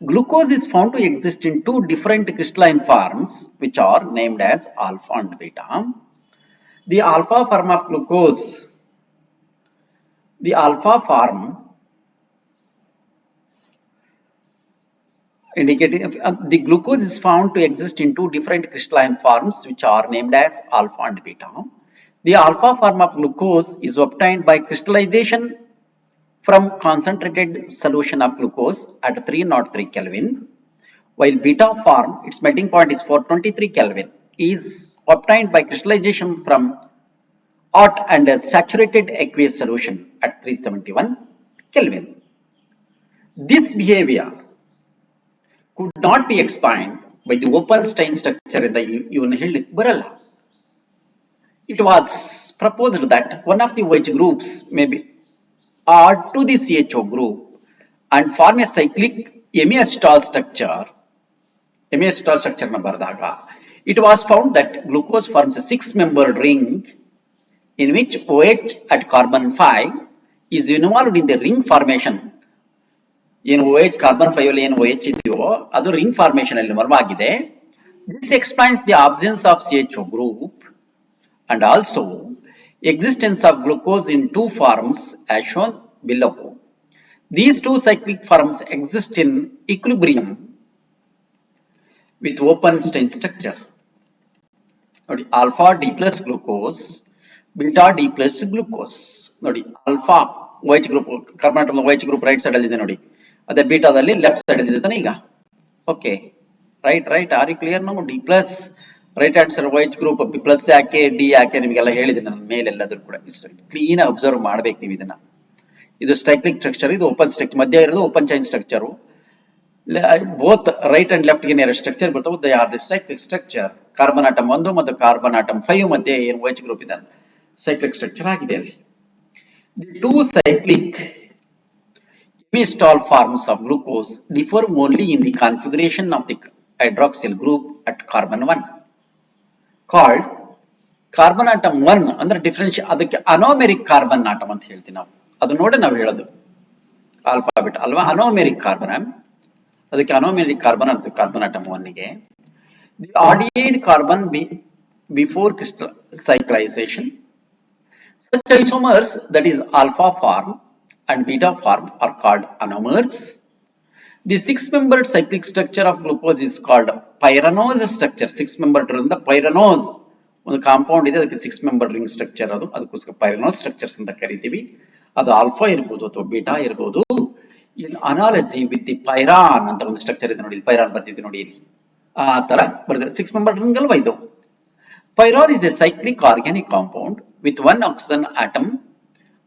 Glucose is found to exist in two different crystalline forms, which are named as alpha and beta. The alpha form of glucose, the alpha form indicating the glucose is found to exist in two different crystalline forms, which are named as alpha and beta. The alpha form of glucose is obtained by crystallization from concentrated solution of glucose at 303 Kelvin, while beta form, its melting point is 423 Kelvin, is obtained by crystallization from hot and saturated aqueous solution at 371 Kelvin. This behavior could not be explained by the Oppenstein structure in the Unihildic Baralla. It was proposed that one of the OH groups may be add to the CHO group and form a cyclic hemiacetal structure. Hemiacetal structure na bardaga, it was found that glucose forms a 6-membered ring in which OH at carbon 5 is involved in the ring formation. In OH carbon 5 ಅಲ್ಲಿ ಏನು OH ಇದೆಯೋ ಅದು ring formation ಅಲ್ಲಿ involve ಆಗಿದೆ. This explains the absence of CHO group and also existence of glucose in two forms as shown below. These two cyclic forms exist in equilibrium with Oppenstein structure. Nodi, alpha D plus glucose, beta D plus glucose. Nodi, alpha OH group, carbon atom OH group right side alide nodi. Ade beta dalli left side alide tane iga. Okay, right, are you clear now? D plus right answer OH group plus ಯಾಕೆ D ಯಾಕೆ ನಿಮಗೆಲ್ಲ ಹೇಳಿದ್ದೀನಿ ನಾನು ಮೇಲೆಲ್ಲದರೂ ಕೂಡ. Clean observe ಮಾಡ್ಬೇಕು ನೀವು ಇದನ್ನ. ಇದು ಸ್ಟೈಕ್ಲಿಕ್ ಸ್ಟ್ರಕ್ಚರ್, ಇದು ಓಪನ್ ಸ್ಟ್ರಕ್ಚರ್, ಮಧ್ಯ ಇರೋದು open chain structure. Both right and left ಗೆ ನೇರ ಸ್ಟ್ರಕ್ಚರ್ ಬರ್ತವೆ. They are the cyclic structure. Carbon atom 1 ಮತ್ತು ಕಾರ್ಬನ್ ಆಟಮ್ 5 ಮಧ್ಯೆ ಏನು OH ಗ್ರೂಪ್ ಇದೆ ಸೈಕ್ಲಿಕ್ ಸ್ಟ್ರಕ್ಚರ್ ಆಗಿದೆ ಅಲ್ಲಿ. The two cyclic hemiacetal forms of glucose differ only in the configuration of the hydroxyl group at carbon 1. Called carbon atom 1 ಅಂದ್ರೆ differentiate, ಅದಕ್ಕೆ ಅನೋಮೆರಿಕ್ carbon atom ಅಂತ ಹೇಳ್ತೀವಿ ನಾವು. ಅದು ನೋಡಿ ನಾವು ಹೇಳೋದು ಆಲ್ಫಾಬೆಟ್ ಅಲ್ವಾ, ಅನೋಮೆರಿಕ್ ಕಾರ್ಬನ್. ಅದಕ್ಕೆ ಅನೋಮೆರಿಕ್ ಕಾರ್ಬನ್ ಅಂತ ಕಾರ್ಬನ್ ಆಟಮ್ 1 ಗೆ. The aldehyde carbon before crystal cyclization. Such isomers, that is alpha form and beta form, are called anomers. The 6-membered cyclic structure of glucose is called pyranose structure. 6-membered ಇರೋದ್ರಿಂದ pyranose ಒಂದು compound ಇದೆ, ಅದಕ್ಕೆ 6-membered ring structure ಅದು, ಅದಕ್ಕೋಸ್ಕರ pyranose structures ಅಂತ ಕರಿತೀವಿ. ಅದು alpha ಇರಬಹುದು ಅಥವಾ ಬೀಟಾ ಇರಬಹುದು. ಇನ್ ಅನಾಲಜಿ ವಿತ್ ದಿ ಪೈರಾನ್ ಅಂತ ಒಂದು ಸ್ಟ್ರಕ್ಚರ್ ಇದೆ ನೋಡಿ, ಪೈರಾನ್ ಬರ್ತಿದೆ ನೋಡಿ ಇಲ್ಲಿ, ಆ ತರ ಬರ್ತದೆ. 6-membered ring ಅಲ್ವಾ ಇದು. Pyran is a cyclic organic compound with 1 oxygen atom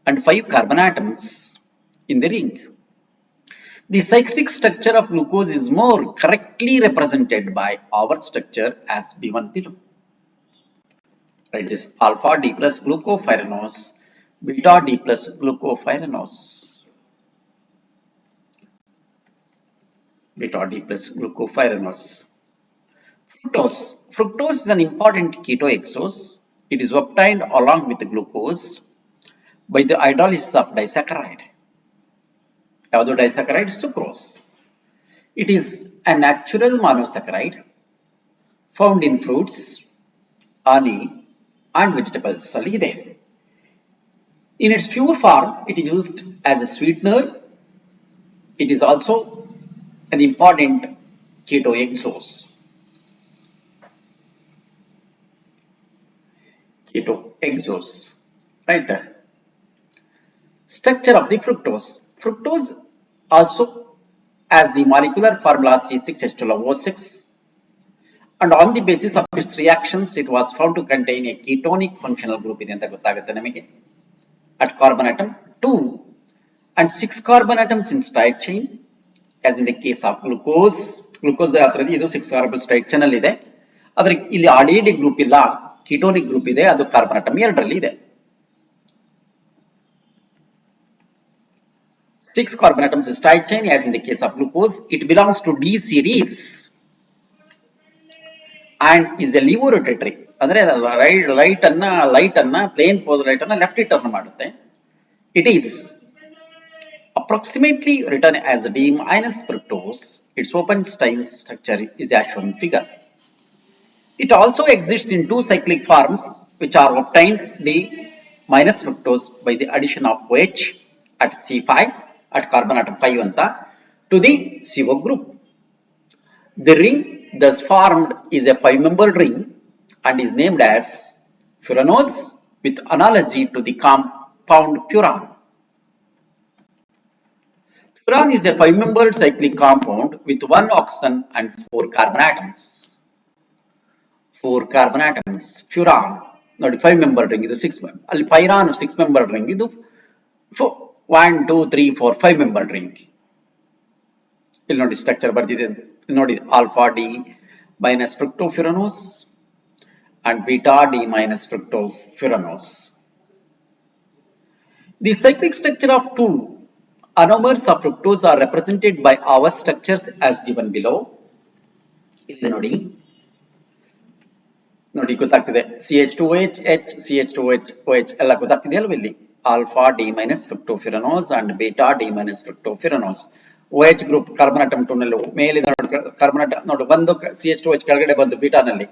and 5 carbon atoms in the ring. The cyclic structure of glucose is more correctly represented by our structure as given below. Write this: alpha D plus glucopyranose, beta D plus glucopyranose. beta D plus glucopyranose. Fructose. Fructose is an important ketoexose. It is obtained along with glucose by the hydrolysis of disaccharide. Yavudu disaccharide sucrose. It is a natural monosaccharide found in fruits, honey, and vegetables. ಅಲ್ಲಿದೆ. In its pure form, it is used as a sweetener. It is also an important ketoexose. Ketoexose, right? Structure of the fructose. Fructose also has the molecular formula C6H12O6, and on the basis of its reactions, it was found to contain a ketonic functional group ಇದೆ ಅಂತ ಗೊತ್ತಾಗುತ್ತೆ ನಮಗೆ. At carbon atom 2 and 6 carbon atoms in straight chain, as in the case of glucose. Glucose ಇದು 6 carbon straight chain ಅಲ್ಲಿ ಇದೆ. ಆದರೆ ಇಲ್ಲಿ aldehyde group ಇಲ್ಲ, ketonic group ಇದೆ, ಅದು carbon atom 2 ರಲ್ಲಿ ಇದೆ. 6 carbon atoms in straight chain, as in the case of glucose. It belongs to D series and is a levorotatory. ಅಂದ್ರೆ ಲೈಟ್ ಅನ್ನ ಪ್ಲೇನ್ ಪೋಸ್ ಲೈಟ್ ಅನ್ನ ಲೆಫ್ಟ್ ಟರ್ನ್ ಮಾಡುತ್ತೆ. It is approximately written as D minus fructose. Its open style structure is as shown in figure. It also exists in two cyclic forms which are obtained D minus fructose by the addition of OH at C5 at carbon atom 5 anta to the CO group. The ring thus formed is a 5-membered ring and is named as furanose with analogy to the compound furan. Furan is a 5-membered cyclic compound with 1 oxygen and 4 carbon atoms. 4 carbon atoms. Furan ನೋಡಿ 5-membered ring, ಇದು 6 ಅಲ್ಲಿ ಪೈರಾನ್ 6-membered ring, ಇದು 1 2 3 4 5-membered ring. ಇಲ್ಲಿ ನೋಡಿ structure ಬರ್ತಿದೆ ನೋಡಿ, alpha D minus fructofuranose and beta D minus fructofuranose. The cyclic structure of two anomers of fructose are represented by our structures as given below. ಇಲ್ಲಿ ನೋಡಿ ಗೊತ್ತಾಗ್ತಿದೆ, CH2OH, H, CH2OH, OH ಎಲ್ಲ ಗೊತ್ತಾಗ್ತಿದೆ ಅಲ್ವ ಇಲ್ಲಿ. Alpha D minus fructofuranose and beta D minus fructofuranose. OH group carbon atom 2 ನಲ್ಲಿ ಮೇಲೆ carbon atom ನೋಡಿ, ಒಂದು CH2OH ಕೆಳಗಡೆ ಬಂದು ಬೀಟಾ ನಲ್ಲಿ,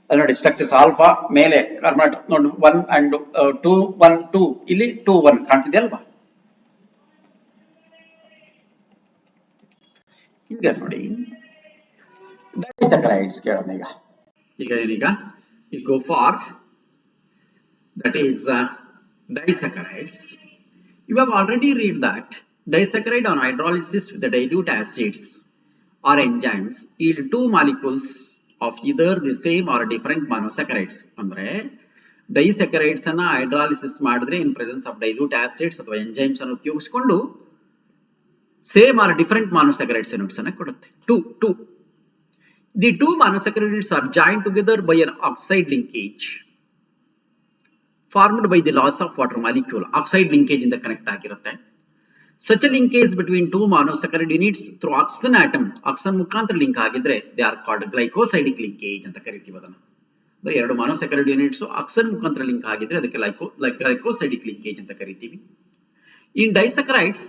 ಅಲ್ಲಿ ನೋಡಿ ಸ್ಟ್ರಕ್ಚರ್ಸ್ ಆಲ್ಫಾ ಮೇಲೆ ಕಾರ್ಬನ್ ಆಟಮ್ ನೋಡಿ 1 ಅಂಡ್ 2 1 2, ಇಲ್ಲಿ 2 1 ಕಾಣ್ತಿದೆ ಅಲ್ವಾ. ಈಗ ನೋಡಿ ಡೈಸ್ಯಾಕರೈಡ್ಸ್ ಕೇಳೋಣ. ಈಗ we go for that is disaccharides. You have already read that disaccharide on hydrolysis with the dilute acids or enzymes yield two molecules of either the same or different monosaccharides. ಅಂದ್ರೆ ಡೈಸ್ಯಾಕರೈಡ್ಸ್ ಅನ್ನ hydrolysis ಮಾಡಿದ್ರೆ ಇನ್ presence of dilute acids ಅಥವಾ enzymes ಅನ್ನು ಉಪಯೋಗಿಸಿಕೊಂಡು same are different monosaccharides units ಅನ್ನು ಕೊಡುತ್ತೆ. 2 The two monosaccharides are joined together by an oxide linkage formed by the loss of water molecule. Oxide linkage ಇಂದ connect ಆಗಿರುತ್ತೆ. Such a linkage between two monosaccharide units through oxygen atom, oxygen ಮುಖಾಂತರ link ಆಗಿದ್ರೆ they are called glycosidic linkage ಅಂತ ಕರಿತೀವಿ ಅದನ್ನ. ಬರೀ ಎರಡು monosaccharide units oxygen ಮುಖಾಂತರ ಲಿಂಕ್ ಆಗಿದ್ರೆ ಅದಕ್ಕೆ glycosidic linkage ಅಂತ ಕರಿತೀವಿ. In disaccharides,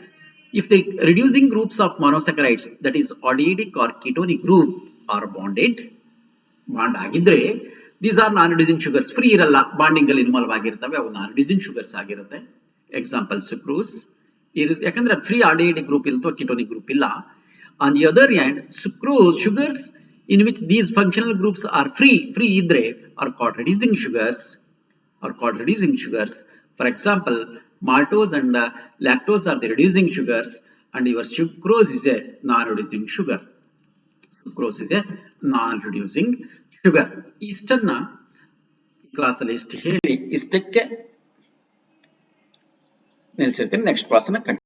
if the reducing groups of monosaccharides, that is aldehydic or ketonic group, are bond ಆಗಿದ್ರೆ these are non-reducing sugars. Free ಇರಲ್ಲ, ಬಾಂಡಿಂಗ್ ಅಲ್ಲಿ ಇನ್ವಾಲ್ವ್ ಆಗಿರ್ತವೆ, ಅವು non-reducing sugars ಆಗಿರುತ್ತೆ. ಎಕ್ಸಾಂಪಲ್ ಸುಕ್ರೋಸ್, ಯಾಕಂದ್ರೆ ಫ್ರೀ aldehydic ಗ್ರೂಪ್ ಇಲ್ತೋ ಕೆಟೋನಿಕ್ ಗ್ರೂಪ್ ಇಲ್ಲ. On the other hand, sucrose, sugars in which these functional groups are free ಇದ್ರೆ are called reducing sugars. For example, maltose and lactose are the reducing sugars and your sucrose is a non-reducing sugar. Sucrose is a non-reducing sugar. ಇಷ್ಟನ್ನ class ಅಲ್ಲಿ ಇಷ್ಟು ಹೇಳಿ ಇಷ್ಟಕ್ಕೆ ನಿಲ್ಲಿಸಿರ್ತೀನಿ. Next class ಅನ್ನ